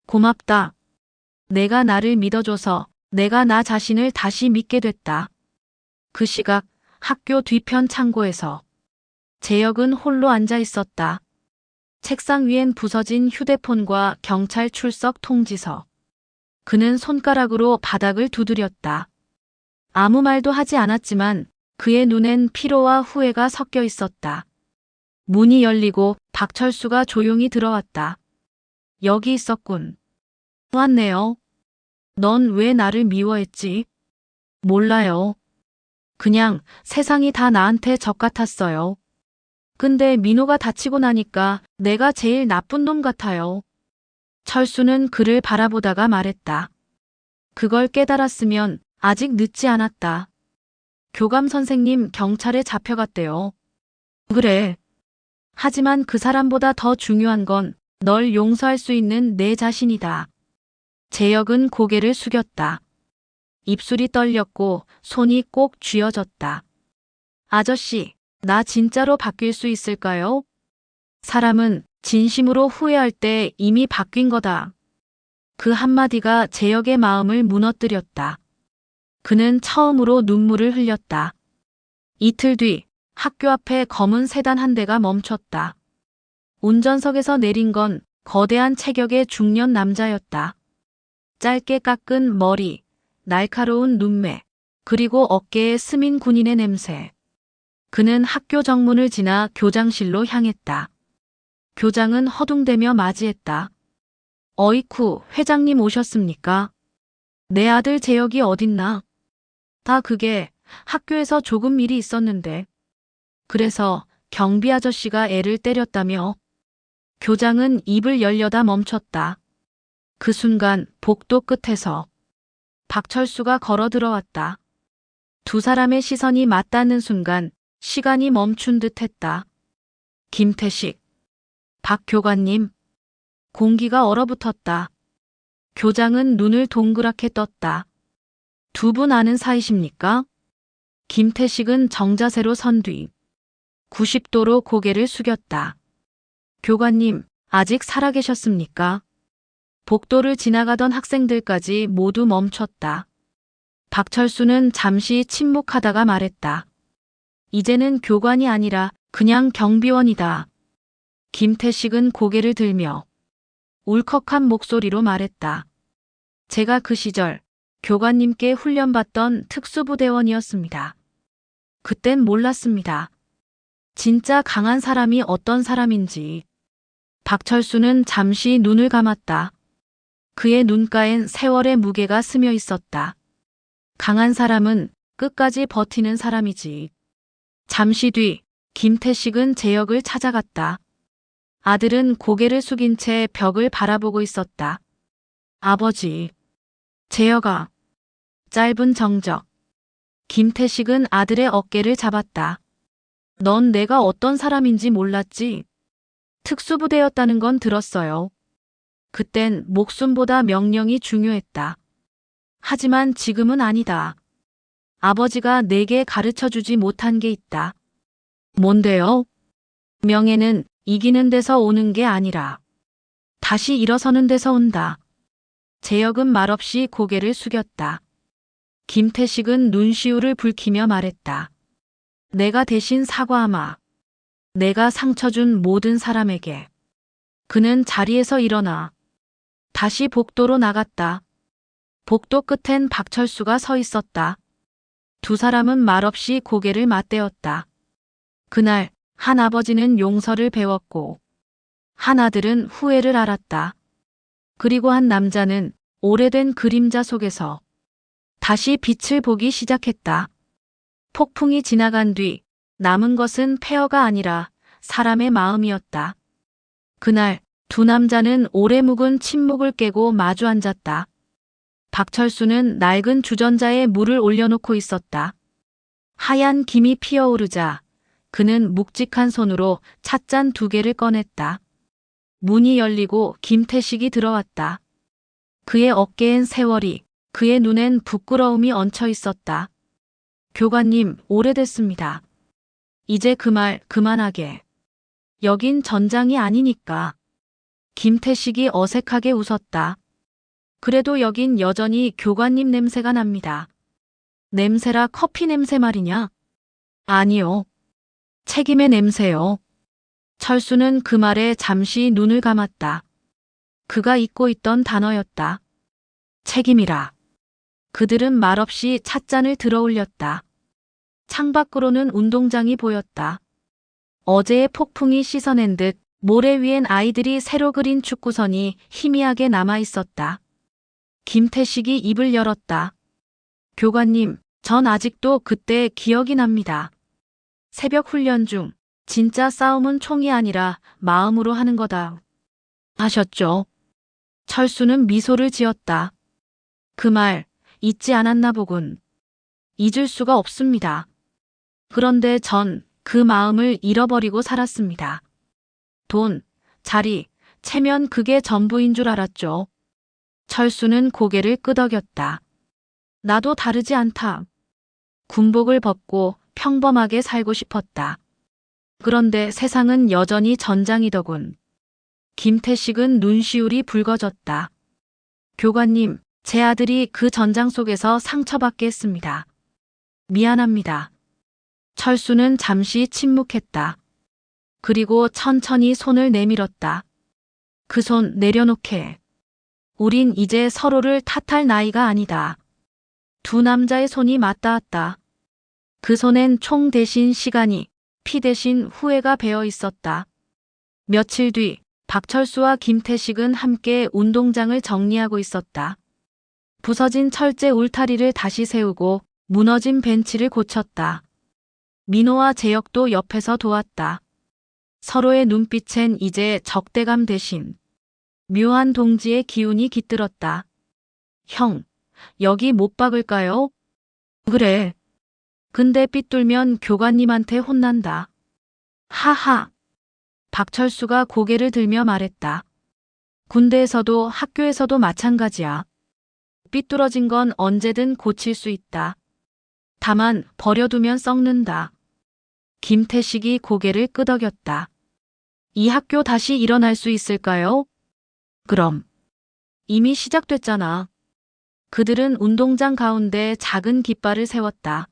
고맙다. 내가 나를 믿어줘서 내가 나 자신을 다시 믿게 됐다. 그 시각 학교 뒤편 창고에서 재혁은 홀로 앉아 있었다. 책상 위엔 부서진 휴대폰과 경찰 출석 통지서. 그는 손가락으로 바닥을 두드렸다. 아무 말도 하지 않았지만 그의 눈엔 피로와 후회가 섞여 있었다. 문이 열리고 박철수가 조용히 들어왔다. 여기 있었군. 왔네요. 넌 왜 나를 미워했지? 몰라요. 그냥 세상이 다 나한테 적 같았어요. 근데 민호가 다치고 나니까 내가 제일 나쁜 놈 같아요. 철수는 그를 바라보다가 말했다. 그걸 깨달았으면 아직 늦지 않았다. 교감 선생님 경찰에 잡혀갔대요. 그래. 하지만 그 사람보다 더 중요한 건 널 용서할 수 있는 내 자신이다. 재혁은 고개를 숙였다. 입술이 떨렸고 손이 꼭 쥐어졌다. 아저씨, 나 진짜로 바뀔 수 있을까요? 사람은 진심으로 후회할 때 이미 바뀐 거다. 그 한마디가 재혁의 마음을 무너뜨렸다. 그는 처음으로 눈물을 흘렸다. 이틀 뒤 학교 앞에 검은 세단 한 대가 멈췄다. 운전석에서 내린 건 거대한 체격의 중년 남자였다. 짧게 깎은 머리, 날카로운 눈매, 그리고 어깨에 스민 군인의 냄새. 그는 학교 정문을 지나 교장실로 향했다. 교장은 허둥대며 맞이했다. 어이쿠, 회장님 오셨습니까? 내 아들 재혁이 어딨나? 다 그게 학교에서 조금 일이 있었는데. 그래서 경비 아저씨가 애를 때렸다며. 교장은 입을 열려다 멈췄다. 그 순간 복도 끝에서 박철수가 걸어 들어왔다. 두 사람의 시선이 맞닿는 순간 시간이 멈춘 듯 했다. 김태식. 박 교관님. 공기가 얼어붙었다. 교장은 눈을 동그랗게 떴다. 두 분 아는 사이십니까? 김태식은 정자세로 선 뒤 90도로 고개를 숙였다. 교관님, 아직 살아계셨습니까? 복도를 지나가던 학생들까지 모두 멈췄다. 박철수는 잠시 침묵하다가 말했다. 이제는 교관이 아니라 그냥 경비원이다. 김태식은 고개를 들며 울컥한 목소리로 말했다. 제가 그 시절 교관님께 훈련받던 특수부대원이었습니다. 그땐 몰랐습니다. 진짜 강한 사람이 어떤 사람인지. 박철수는 잠시 눈을 감았다. 그의 눈가엔 세월의 무게가 스며 있었다. 강한 사람은 끝까지 버티는 사람이지. 잠시 뒤 김태식은 재혁을 찾아갔다. 아들은 고개를 숙인 채 벽을 바라보고 있었다. 아버지. 재혁아. 짧은 정적. 김태식은 아들의 어깨를 잡았다. 넌 내가 어떤 사람인지 몰랐지? 특수부대였다는 건 들었어요. 그땐 목숨보다 명령이 중요했다. 하지만 지금은 아니다. 아버지가 내게 가르쳐주지 못한 게 있다. 뭔데요? 명예는 이기는 데서 오는 게 아니라 다시 일어서는 데서 온다. 재혁은 말없이 고개를 숙였다. 김태식은 눈시울을 붉히며 말했다. 내가 대신 사과하마. 내가 상처 준 모든 사람에게. 그는 자리에서 일어나 다시 복도로 나갔다. 복도 끝엔 박철수가 서 있었다. 두 사람은 말없이 고개를 맞대었다. 그날 한 아버지는 용서를 배웠고 한 아들은 후회를 알았다. 그리고 한 남자는 오래된 그림자 속에서 다시 빛을 보기 시작했다. 폭풍이 지나간 뒤 남은 것은 폐허가 아니라 사람의 마음이었다. 그날 두 남자는 오래 묵은 침묵을 깨고 마주 앉았다. 박철수는 낡은 주전자에 물을 올려놓고 있었다. 하얀 김이 피어오르자 그는 묵직한 손으로 찻잔 2개를 꺼냈다. 문이 열리고 김태식이 들어왔다. 그의 어깨엔 세월이, 그의 눈엔 부끄러움이 얹혀 있었다. 교관님, 오래됐습니다. 이제 그 말 그만하게. 여긴 전장이 아니니까. 김태식이 어색하게 웃었다. 그래도 여긴 여전히 교관님 냄새가 납니다. 냄새라 커피 냄새 말이냐? 아니요. 책임의 냄새요. 철수는 그 말에 잠시 눈을 감았다. 그가 잊고 있던 단어였다. 책임이라. 그들은 말없이 찻잔을 들어 올렸다. 창밖으로는 운동장이 보였다. 어제의 폭풍이 씻어낸 듯 모래 위엔 아이들이 새로 그린 축구선이 희미하게 남아 있었다. 김태식이 입을 열었다. 교관님, 전 아직도 그때 기억이 납니다. 새벽 훈련 중 진짜 싸움은 총이 아니라 마음으로 하는 거다. 하셨죠? 철수는 미소를 지었다. 그 말 잊지 않았나 보군. 잊을 수가 없습니다. 그런데 전 그 마음을 잃어버리고 살았습니다. 돈, 자리, 체면 그게 전부인 줄 알았죠. 철수는 고개를 끄덕였다. 나도 다르지 않다. 군복을 벗고 평범하게 살고 싶었다. 그런데 세상은 여전히 전장이더군. 김태식은 눈시울이 붉어졌다. 교관님, 제 아들이 그 전장 속에서 상처받게 했습니다. 미안합니다. 철수는 잠시 침묵했다. 그리고 천천히 손을 내밀었다. 그 손 내려놓게. 우린 이제 서로를 탓할 나이가 아니다. 2 남자의 손이 맞닿았다. 그 손엔 총 대신 시간이, 피 대신 후회가 배어 있었다. 며칠 뒤 박철수와 김태식은 함께 운동장을 정리하고 있었다. 부서진 철제 울타리를 다시 세우고 무너진 벤치를 고쳤다. 민호와 재혁도 옆에서 도왔다. 서로의 눈빛엔 이제 적대감 대신 묘한 동지의 기운이 깃들었다. 형, 여기 못 박을까요? 그래. 근데 삐뚤면 교관님한테 혼난다. 하하. 박철수가 고개를 들며 말했다. 군대에서도 학교에서도 마찬가지야. 삐뚤어진 건 언제든 고칠 수 있다. 다만 버려두면 썩는다. 김태식이 고개를 끄덕였다. 이 학교 다시 일어날 수 있을까요? 그럼. 이미 시작됐잖아. 그들은 운동장 가운데 작은 깃발을 세웠다.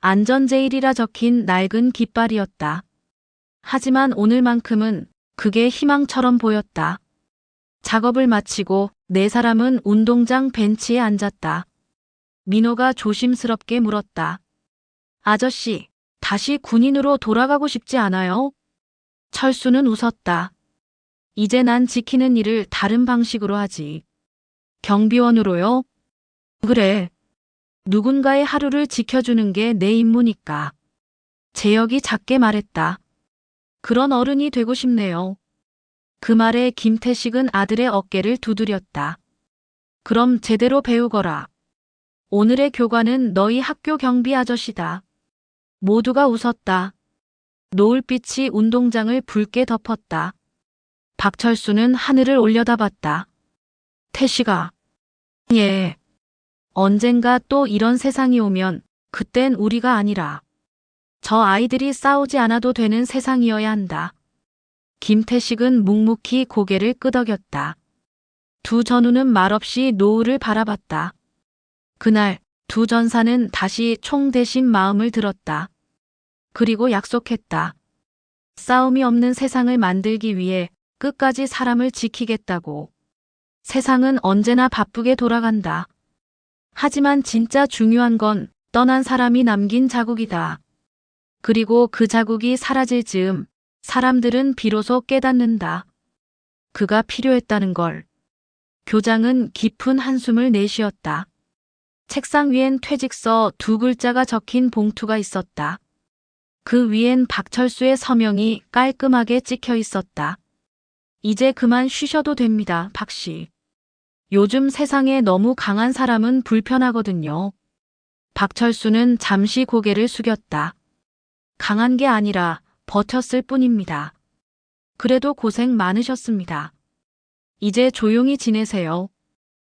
안전제일이라 적힌 낡은 깃발이었다. 하지만 오늘만큼은 그게 희망처럼 보였다. 작업을 마치고 4사람은 운동장 벤치에 앉았다. 민호가 조심스럽게 물었다. 아저씨, 다시 군인으로 돌아가고 싶지 않아요? 철수는 웃었다. 이제 난 지키는 일을 다른 방식으로 하지. 경비원으로요? 그래. 누군가의 하루를 지켜주는 게 내 임무니까. 재혁이 작게 말했다. 그런 어른이 되고 싶네요. 그 말에 김태식은 아들의 어깨를 두드렸다. 그럼 제대로 배우거라. 오늘의 교관은 너희 학교 경비 아저씨다. 모두가 웃었다. 노을빛이 운동장을 붉게 덮었다. 박철수는 하늘을 올려다봤다. 태식아. 예. 언젠가 또 이런 세상이 오면 그땐 우리가 아니라 저 아이들이 싸우지 않아도 되는 세상이어야 한다. 김태식은 묵묵히 고개를 끄덕였다. 2 전우는 말없이 노을을 바라봤다. 그날 2 전사는 다시 총 대신 마음을 들었다. 그리고 약속했다. 싸움이 없는 세상을 만들기 위해 끝까지 사람을 지키겠다고. 세상은 언제나 바쁘게 돌아간다. 하지만 진짜 중요한 건 떠난 사람이 남긴 자국이다. 그리고 그 자국이 사라질 즈음 사람들은 비로소 깨닫는다. 그가 필요했다는 걸. 교장은 깊은 한숨을 내쉬었다. 책상 위엔 퇴직서 2 글자가 적힌 봉투가 있었다. 그 위엔 박철수의 서명이 깔끔하게 찍혀 있었다. 이제 그만 쉬셔도 됩니다, 박씨. 요즘 세상에 너무 강한 사람은 불편하거든요. 박철수는 잠시 고개를 숙였다. 강한 게 아니라 버텼을 뿐입니다. 그래도 고생 많으셨습니다. 이제 조용히 지내세요.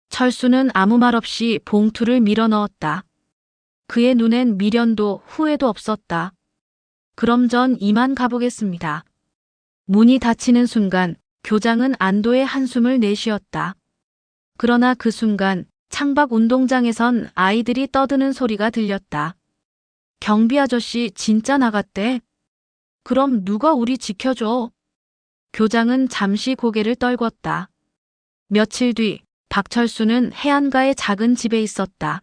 철수는 아무 말 없이 봉투를 밀어 넣었다. 그의 눈엔 미련도 후회도 없었다. 그럼 전 이만 가보겠습니다. 문이 닫히는 순간 교장은 안도의 한숨을 내쉬었다. 그러나 그 순간 창밖 운동장에선 아이들이 떠드는 소리가 들렸다. 경비 아저씨 진짜 나갔대. 그럼 누가 우리 지켜줘? 교장은 잠시 고개를 떨궜다. 며칠 뒤 박철수는 해안가의 작은 집에 있었다.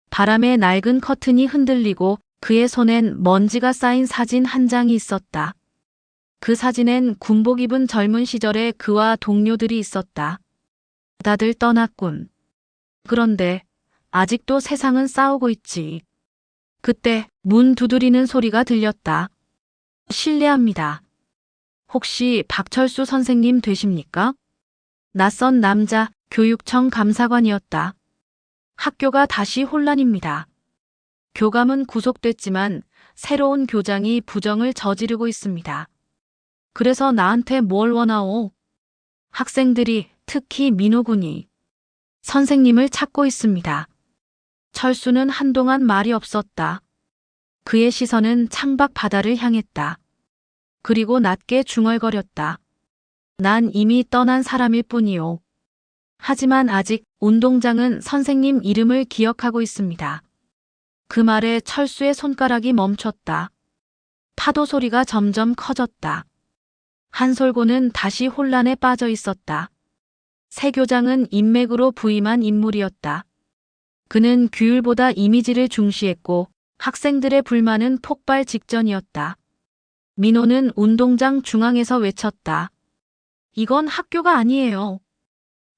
바람에 낡은 커튼이 흔들리고 그의 손엔 먼지가 쌓인 사진 한 장이 있었다. 그 사진엔 군복 입은 젊은 시절의 그와 동료들이 있었다. 다들 떠났군. 그런데 아직도 세상은 싸우고 있지. 그때 문 두드리는 소리가 들렸다. 실례합니다. 혹시 박철수 선생님 되십니까? 낯선 남자 교육청 감사관이었다. 학교가 다시 혼란입니다. 교감은 구속됐지만 새로운 교장이 부정을 저지르고 있습니다. 그래서 나한테 뭘 원하오? 학생들이, 특히 민호군이 선생님을 찾고 있습니다. 철수는 한동안 말이 없었다. 그의 시선은 창밖 바다를 향했다. 그리고 낮게 중얼거렸다. 난 이미 떠난 사람일 뿐이오. 하지만 아직 운동장은 선생님 이름을 기억하고 있습니다. 그 말에 철수의 손가락이 멈췄다. 파도 소리가 점점 커졌다. 한솔고는 다시 혼란에 빠져 있었다. 새 교장은 인맥으로 부임한 인물이었다. 그는 규율보다 이미지를 중시했고 학생들의 불만은 폭발 직전이었다. 민호는 운동장 중앙에서 외쳤다. 이건 학교가 아니에요.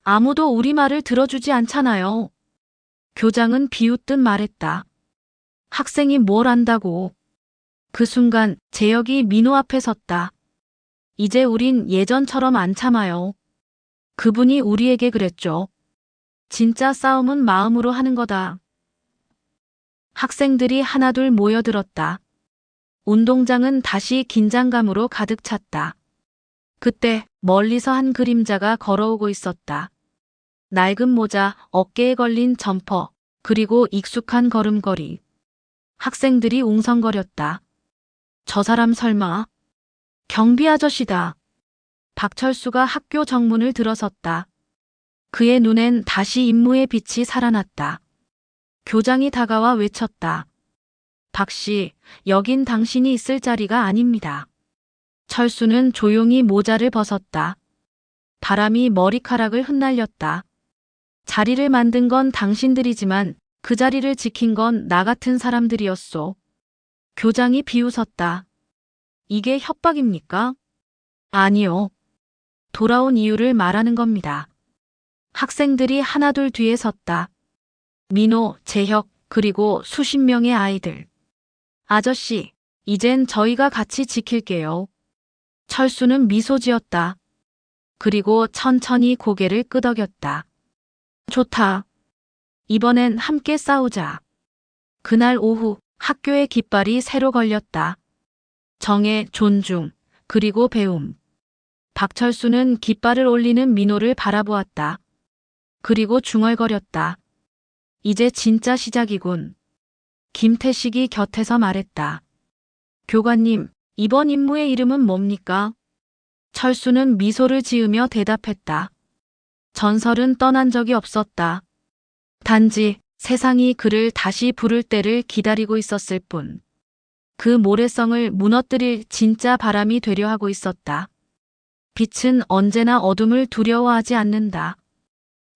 아무도 우리 말을 들어주지 않잖아요. 교장은 비웃듯 말했다. 학생이 뭘 안다고. 그 순간 재혁이 민호 앞에 섰다. 이제 우린 예전처럼 안 참아요. 그분이 우리에게 그랬죠. 진짜 싸움은 마음으로 하는 거다. 학생들이 하나둘 모여들었다. 운동장은 다시 긴장감으로 가득 찼다. 그때 멀리서 한 그림자가 걸어오고 있었다. 낡은 모자, 어깨에 걸린 점퍼, 그리고 익숙한 걸음걸이. 학생들이 웅성거렸다. 저 사람 설마? 경비 아저씨다. 박철수가 학교 정문을 들어섰다. 그의 눈엔 다시 임무의 빛이 살아났다. 교장이 다가와 외쳤다. 박씨, 여긴 당신이 있을 자리가 아닙니다. 철수는 조용히 모자를 벗었다. 바람이 머리카락을 흩날렸다. 자리를 만든 건 당신들이지만 그 자리를 지킨 건 나 같은 사람들이었소. 교장이 비웃었다. 이게 협박입니까? 아니요. 돌아온 이유를 말하는 겁니다. 학생들이 하나둘 뒤에 섰다. 민호, 재혁, 그리고 수십 명의 아이들. 아저씨, 이젠 저희가 같이 지킬게요. 철수는 미소 지었다. 그리고 천천히 고개를 끄덕였다. 좋다. 이번엔 함께 싸우자. 그날 오후 학교의 깃발이 새로 걸렸다. 정의, 존중, 그리고 배움. 박철수는 깃발을 올리는 민호를 바라보았다. 그리고 중얼거렸다. 이제 진짜 시작이군. 김태식이 곁에서 말했다. 교관님, 이번 임무의 이름은 뭡니까? 철수는 미소를 지으며 대답했다. 전설은 떠난 적이 없었다. 단지 세상이 그를 다시 부를 때를 기다리고 있었을 뿐. 그 모래성을 무너뜨릴 진짜 바람이 되려 하고 있었다. 빛은 언제나 어둠을 두려워하지 않는다.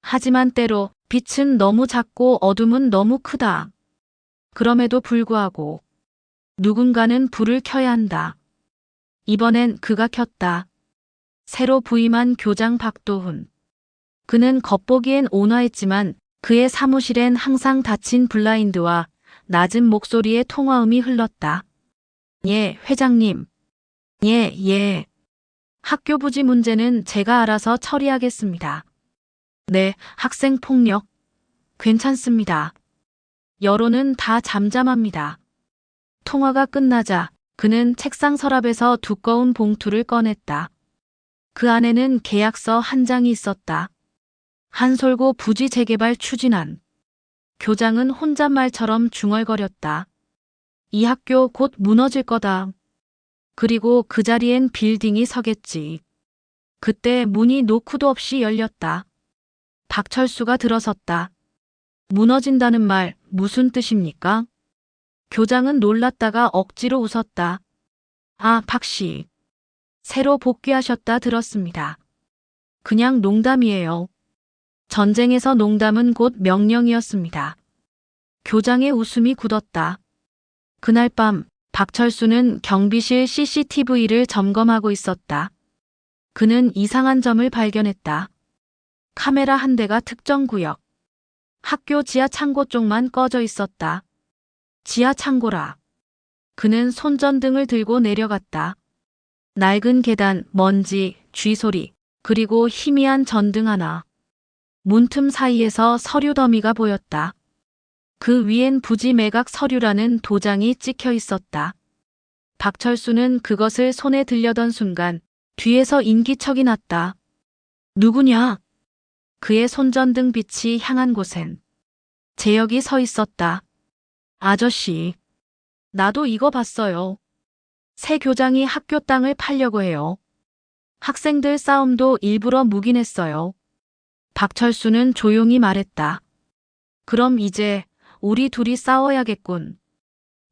하지만 때로 빛은 너무 작고 어둠은 너무 크다. 그럼에도 불구하고 누군가는 불을 켜야 한다. 이번엔 그가 켰다. 새로 부임한 교장 박도훈. 그는 겉보기엔 온화했지만 그의 사무실엔 항상 닫힌 블라인드와 낮은 목소리의 통화음이 흘렀다. 예, 회장님. 예. 학교 부지 문제는 제가 알아서 처리하겠습니다. 네, 학생 폭력. 괜찮습니다. 여론은 다 잠잠합니다. 통화가 끝나자 그는 책상 서랍에서 두꺼운 봉투를 꺼냈다. 그 안에는 계약서 한 장이 있었다. 한솔고 부지 재개발 추진안. 교장은 혼잣말처럼 중얼거렸다. 이 학교 곧 무너질 거다. 그리고 그 자리엔 빌딩이 서겠지. 그때 문이 노크도 없이 열렸다. 박철수가 들어섰다. 무너진다는 말 무슨 뜻입니까? 교장은 놀랐다가 억지로 웃었다. 아, 박씨. 새로 복귀하셨다 들었습니다. 그냥 농담이에요. 전쟁에서 농담은 곧 명령이었습니다. 교장의 웃음이 굳었다. 그날 밤 박철수는 경비실 CCTV를 점검하고 있었다. 그는 이상한 점을 발견했다. 카메라 한 대가 특정 구역. 학교 지하 창고 쪽만 꺼져 있었다. 지하 창고라. 그는 손전등을 들고 내려갔다. 낡은 계단, 먼지, 쥐소리, 그리고 희미한 전등 하나. 문틈 사이에서 서류 더미가 보였다. 그 위엔 부지 매각 서류라는 도장이 찍혀 있었다. 박철수는 그것을 손에 들려던 순간 뒤에서 인기척이 났다. 누구냐? 그의 손전등 빛이 향한 곳엔 재혁이 서 있었다. 아저씨, 나도 이거 봤어요. 새 교장이 학교 땅을 팔려고 해요. 학생들 싸움도 일부러 묵인했어요. 박철수는 조용히 말했다. 그럼 이제 우리 둘이 싸워야겠군.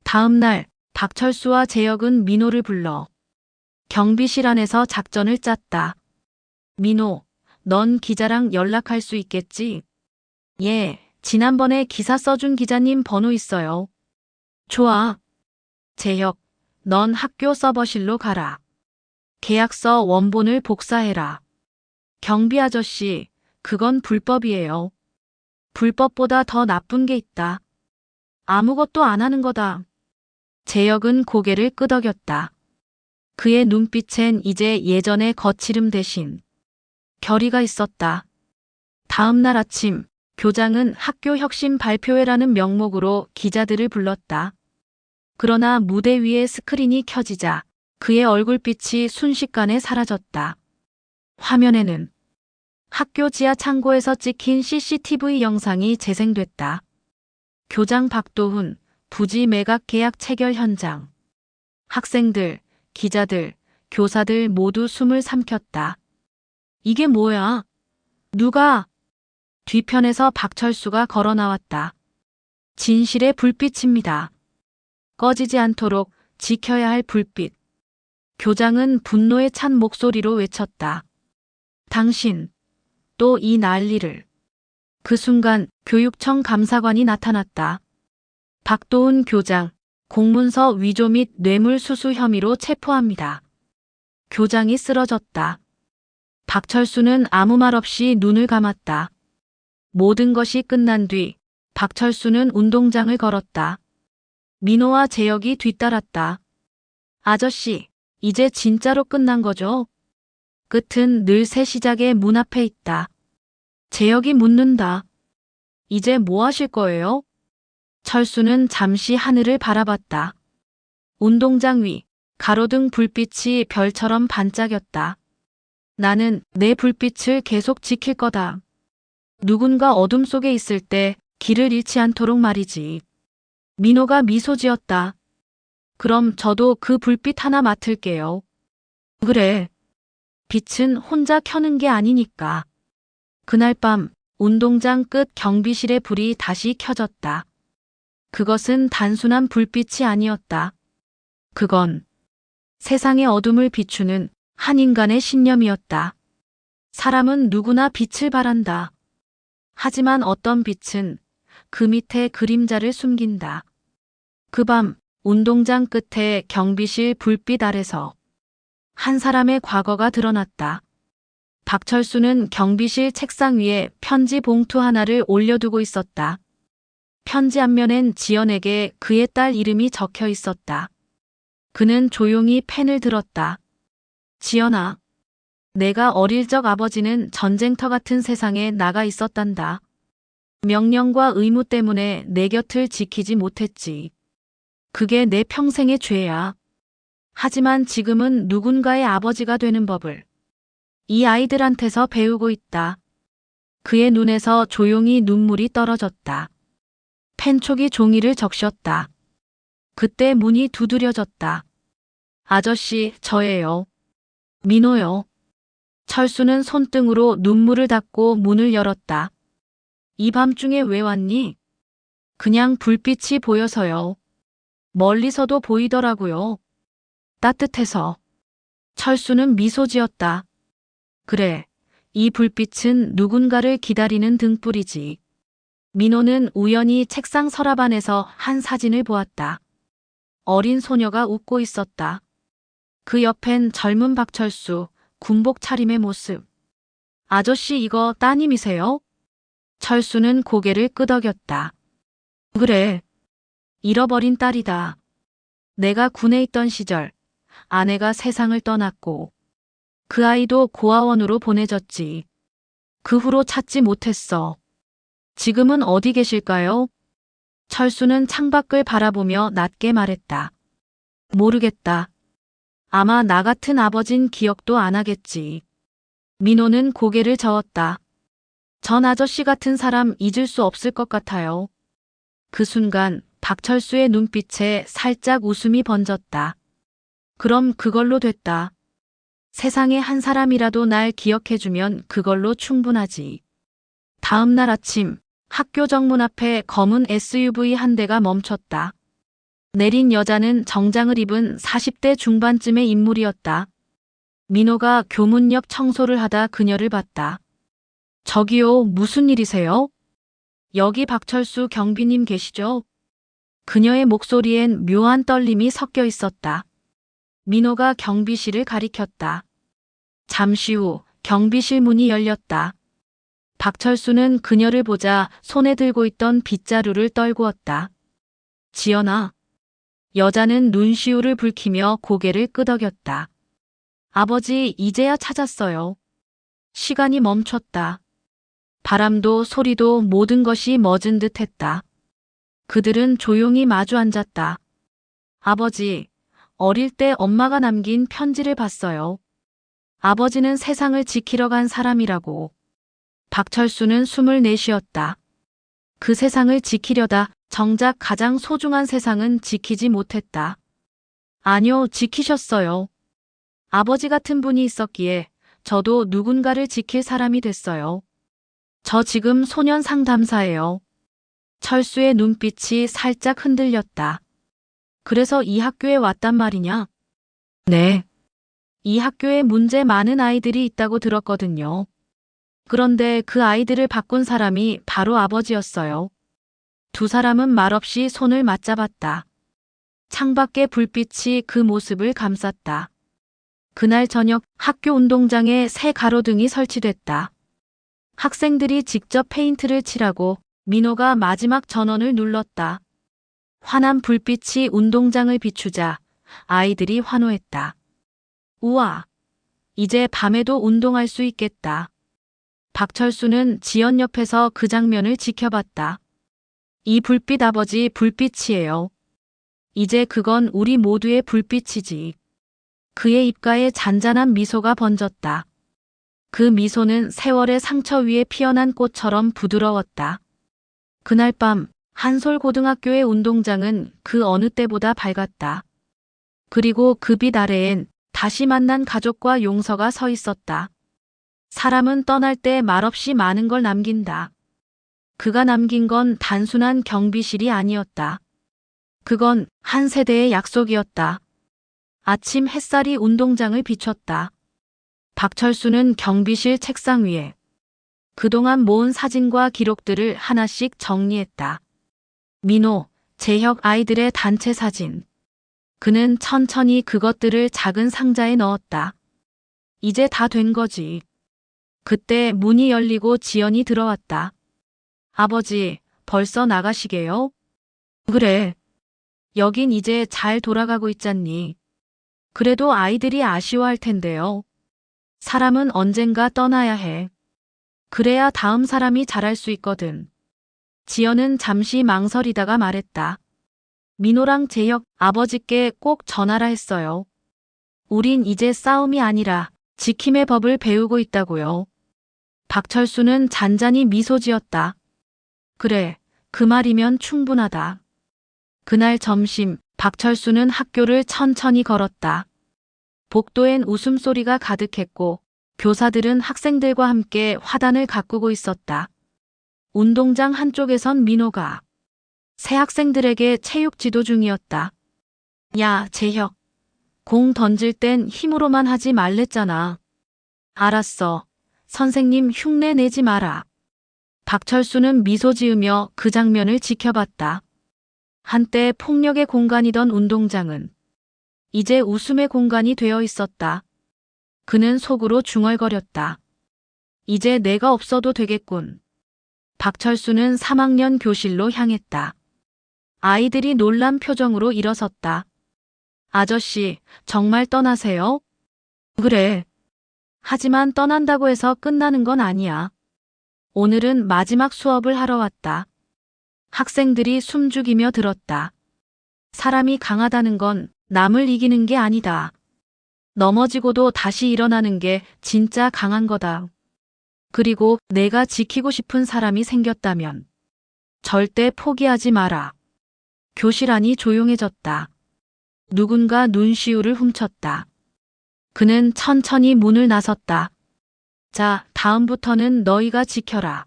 다음 날 박철수와 재혁은 민호를 불러 경비실 안에서 작전을 짰다. 민호, 넌 기자랑 연락할 수 있겠지? 예, 지난번에 기사 써준 기자님 번호 있어요. 좋아. 재혁, 넌 학교 서버실로 가라. 계약서 원본을 복사해라. 경비 아저씨, 그건 불법이에요. 불법보다 더 나쁜 게 있다. 아무것도 안 하는 거다. 재혁은 고개를 끄덕였다. 그의 눈빛엔 이제 예전의 거칠음 대신 결의가 있었다. 다음 날 아침, 교장은 학교 혁신 발표회라는 명목으로 기자들을 불렀다. 그러나 무대 위에 스크린이 켜지자 그의 얼굴빛이 순식간에 사라졌다. 화면에는 학교 지하 창고에서 찍힌 CCTV 영상이 재생됐다. 교장 박도훈, 부지 매각 계약 체결 현장. 학생들, 기자들, 교사들 모두 숨을 삼켰다. 이게 뭐야? 누가? 뒤편에서 박철수가 걸어 나왔다. 진실의 불빛입니다. 꺼지지 않도록 지켜야 할 불빛. 교장은 분노에 찬 목소리로 외쳤다. 당신, 또 이 난리를. 그 순간 교육청 감사관이 나타났다. 박도훈 교장, 공문서 위조 및 뇌물수수 혐의로 체포합니다. 교장이 쓰러졌다. 박철수는 아무 말 없이 눈을 감았다. 모든 것이 끝난 뒤 박철수는 운동장을 걸었다. 민호와 재혁이 뒤따랐다. 아저씨, 이제 진짜로 끝난 거죠? 끝은 늘 새 시작의 문 앞에 있다. 재혁이 묻는다. 이제 뭐 하실 거예요? 철수는 잠시 하늘을 바라봤다. 운동장 위, 가로등 불빛이 별처럼 반짝였다. 나는 내 불빛을 계속 지킬 거다. 누군가 어둠 속에 있을 때 길을 잃지 않도록 말이지. 민호가 미소 지었다. 그럼 저도 그 불빛 하나 맡을게요. 그래. 빛은 혼자 켜는 게 아니니까. 그날 밤 운동장 끝 경비실의 불이 다시 켜졌다. 그것은 단순한 불빛이 아니었다. 그건 세상의 어둠을 비추는 한 인간의 신념이었다. 사람은 누구나 빛을 바란다. 하지만 어떤 빛은 그 밑에 그림자를 숨긴다. 그 밤 운동장 끝에 경비실 불빛 아래서 한 사람의 과거가 드러났다. 박철수는 경비실 책상 위에 편지 봉투 하나를 올려두고 있었다. 편지 앞면엔 지연에게 그의 딸 이름이 적혀 있었다. 그는 조용히 펜을 들었다. 지연아, 내가 어릴 적 아버지는 전쟁터 같은 세상에 나가 있었단다. 명령과 의무 때문에 내 곁을 지키지 못했지. 그게 내 평생의 죄야. 하지만 지금은 누군가의 아버지가 되는 법을 이 아이들한테서 배우고 있다. 그의 눈에서 조용히 눈물이 떨어졌다. 펜촉이 종이를 적셨다. 그때 문이 두드려졌다. 아저씨, 저예요. 민호요. 철수는 손등으로 눈물을 닦고 문을 열었다. 이 밤중에 왜 왔니? 그냥 불빛이 보여서요. 멀리서도 보이더라고요. 따뜻해서. 철수는 미소 지었다. 그래, 이 불빛은 누군가를 기다리는 등불이지. 민호는 우연히 책상 서랍 안에서 한 사진을 보았다. 어린 소녀가 웃고 있었다. 그 옆엔 젊은 박철수, 군복 차림의 모습. 아저씨, 이거 따님이세요? 철수는 고개를 끄덕였다. 그래. 잃어버린 딸이다. 내가 군에 있던 시절 아내가 세상을 떠났고 그 아이도 고아원으로 보내졌지. 그 후로 찾지 못했어. 지금은 어디 계실까요? 철수는 창밖을 바라보며 낮게 말했다. 모르겠다. 아마 나 같은 아버진 기억도 안 하겠지. 민호는 고개를 저었다. 전 아저씨 같은 사람 잊을 수 없을 것 같아요. 그 순간 박철수의 눈빛에 살짝 웃음이 번졌다. 그럼 그걸로 됐다. 세상에 한 사람이라도 날 기억해주면 그걸로 충분하지. 다음 날 아침 학교 정문 앞에 검은 SUV 한 대가 멈췄다. 내린 여자는 정장을 입은 40대 중반쯤의 인물이었다. 민호가 교문 옆 청소를 하다 그녀를 봤다. 저기요, 무슨 일이세요? 여기 박철수 경비님 계시죠? 그녀의 목소리엔 묘한 떨림이 섞여 있었다. 민호가 경비실을 가리켰다. 잠시 후 경비실 문이 열렸다. 박철수는 그녀를 보자 손에 들고 있던 빗자루를 떨구었다. 지연아. 여자는 눈시울을 붉히며 고개를 끄덕였다. 아버지, 이제야 찾았어요. 시간이 멈췄다. 바람도 소리도 모든 것이 멎은 듯 했다. 그들은 조용히 마주 앉았다. 아버지, 어릴 때 엄마가 남긴 편지를 봤어요. 아버지는 세상을 지키러 간 사람이라고. 박철수는 숨을 내쉬었다. 그 세상을 지키려다 정작 가장 소중한 세상은 지키지 못했다. 아니요, 지키셨어요. 아버지 같은 분이 있었기에 저도 누군가를 지킬 사람이 됐어요. 저 지금 소년 상담사예요. 철수의 눈빛이 살짝 흔들렸다. 그래서 이 학교에 왔단 말이냐? 네. 이 학교에 문제 많은 아이들이 있다고 들었거든요. 그런데 그 아이들을 바꾼 사람이 바로 아버지였어요. 두 사람은 말없이 손을 맞잡았다. 창밖의 불빛이 그 모습을 감쌌다. 그날 저녁 학교 운동장에 새 가로등이 설치됐다. 학생들이 직접 페인트를 칠하고 민호가 마지막 전원을 눌렀다. 환한 불빛이 운동장을 비추자 아이들이 환호했다. 우와, 이제 밤에도 운동할 수 있겠다. 박철수는 지연 옆에서 그 장면을 지켜봤다. 이 불빛 아버지 불빛이에요. 이제 그건 우리 모두의 불빛이지. 그의 입가에 잔잔한 미소가 번졌다. 그 미소는 세월의 상처 위에 피어난 꽃처럼 부드러웠다. 그날 밤 한솔고등학교의 운동장은 그 어느 때보다 밝았다. 그리고 그 빛 아래엔 다시 만난 가족과 용서가 서 있었다. 사람은 떠날 때 말없이 많은 걸 남긴다. 그가 남긴 건 단순한 경비실이 아니었다. 그건 한 세대의 약속이었다. 아침 햇살이 운동장을 비췄다. 박철수는 경비실 책상 위에 그동안 모은 사진과 기록들을 하나씩 정리했다. 민호, 재혁 아이들의 단체 사진. 그는 천천히 그것들을 작은 상자에 넣었다. 이제 다 된 거지. 그때 문이 열리고 지연이 들어왔다. 아버지, 벌써 나가시게요? 그래. 여긴 이제 잘 돌아가고 있잖니. 그래도 아이들이 아쉬워할 텐데요. 사람은 언젠가 떠나야 해. 그래야 다음 사람이 잘할 수 있거든. 지연은 잠시 망설이다가 말했다. 민호랑 재혁 아버지께 꼭 전하라 했어요. 우린 이제 싸움이 아니라 지킴의 법을 배우고 있다고요. 박철수는 잔잔히 미소 지었다. 그래, 그 말이면 충분하다. 그날 점심, 박철수는 학교를 천천히 걸었다. 복도엔 웃음소리가 가득했고 교사들은 학생들과 함께 화단을 가꾸고 있었다. 운동장 한쪽에선 민호가 새 학생들에게 체육 지도 중이었다. 야, 재혁. 공 던질 땐 힘으로만 하지 말랬잖아. 알았어. 선생님 흉내 내지 마라. 박철수는 미소 지으며 그 장면을 지켜봤다. 한때 폭력의 공간이던 운동장은 이제 웃음의 공간이 되어 있었다. 그는 속으로 중얼거렸다. 이제 내가 없어도 되겠군. 박철수는 3학년 교실로 향했다. 아이들이 놀란 표정으로 일어섰다. 아저씨, 정말 떠나세요? 그래. 하지만 떠난다고 해서 끝나는 건 아니야. 오늘은 마지막 수업을 하러 왔다. 학생들이 숨죽이며 들었다. 사람이 강하다는 건 남을 이기는 게 아니다. 넘어지고도 다시 일어나는 게 진짜 강한 거다. 그리고 내가 지키고 싶은 사람이 생겼다면 절대 포기하지 마라. 교실 안이 조용해졌다. 누군가 눈시울을 훔쳤다. 그는 천천히 문을 나섰다. 자, 다음부터는 너희가 지켜라.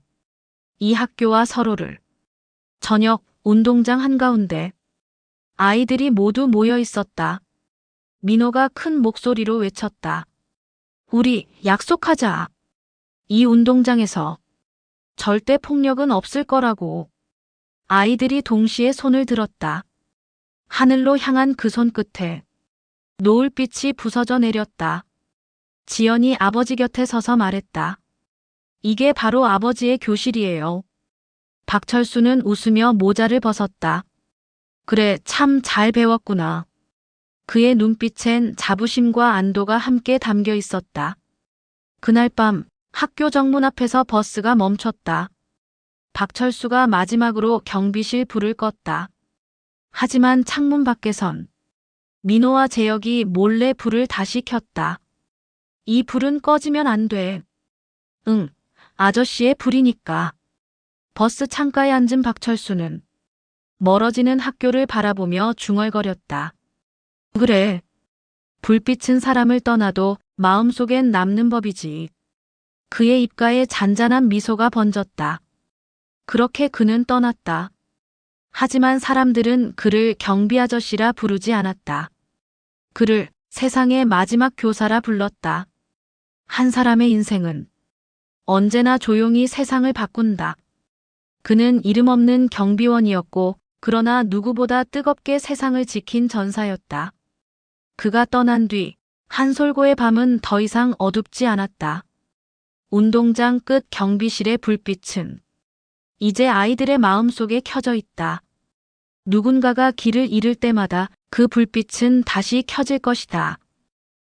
이 학교와 서로를. 저녁 운동장 한가운데 아이들이 모두 모여 있었다. 민호가 큰 목소리로 외쳤다. 우리 약속하자. 이 운동장에서 절대 폭력은 없을 거라고. 아이들이 동시에 손을 들었다. 하늘로 향한 그 손끝에 노을빛이 부서져 내렸다. 지연이 아버지 곁에 서서 말했다. 이게 바로 아버지의 교실이에요. 박철수는 웃으며 모자를 벗었다. 그래, 참 잘 배웠구나. 그의 눈빛엔 자부심과 안도가 함께 담겨 있었다. 그날 밤 학교 정문 앞에서 버스가 멈췄다. 박철수가 마지막으로 경비실 불을 껐다. 하지만 창문 밖에선 민호와 재혁이 몰래 불을 다시 켰다. 이 불은 꺼지면 안 돼. 응, 아저씨의 불이니까. 버스 창가에 앉은 박철수는 멀어지는 학교를 바라보며 중얼거렸다. 그래. 불빛은 사람을 떠나도 마음속엔 남는 법이지. 그의 입가에 잔잔한 미소가 번졌다. 그렇게 그는 떠났다. 하지만 사람들은 그를 경비 아저씨라 부르지 않았다. 그를 세상의 마지막 교사라 불렀다. 한 사람의 인생은 언제나 조용히 세상을 바꾼다. 그는 이름 없는 경비원이었고 그러나 누구보다 뜨겁게 세상을 지킨 전사였다. 그가 떠난 뒤 한솔고의 밤은 더 이상 어둡지 않았다. 운동장 끝 경비실의 불빛은 이제 아이들의 마음속에 켜져 있다. 누군가가 길을 잃을 때마다 그 불빛은 다시 켜질 것이다.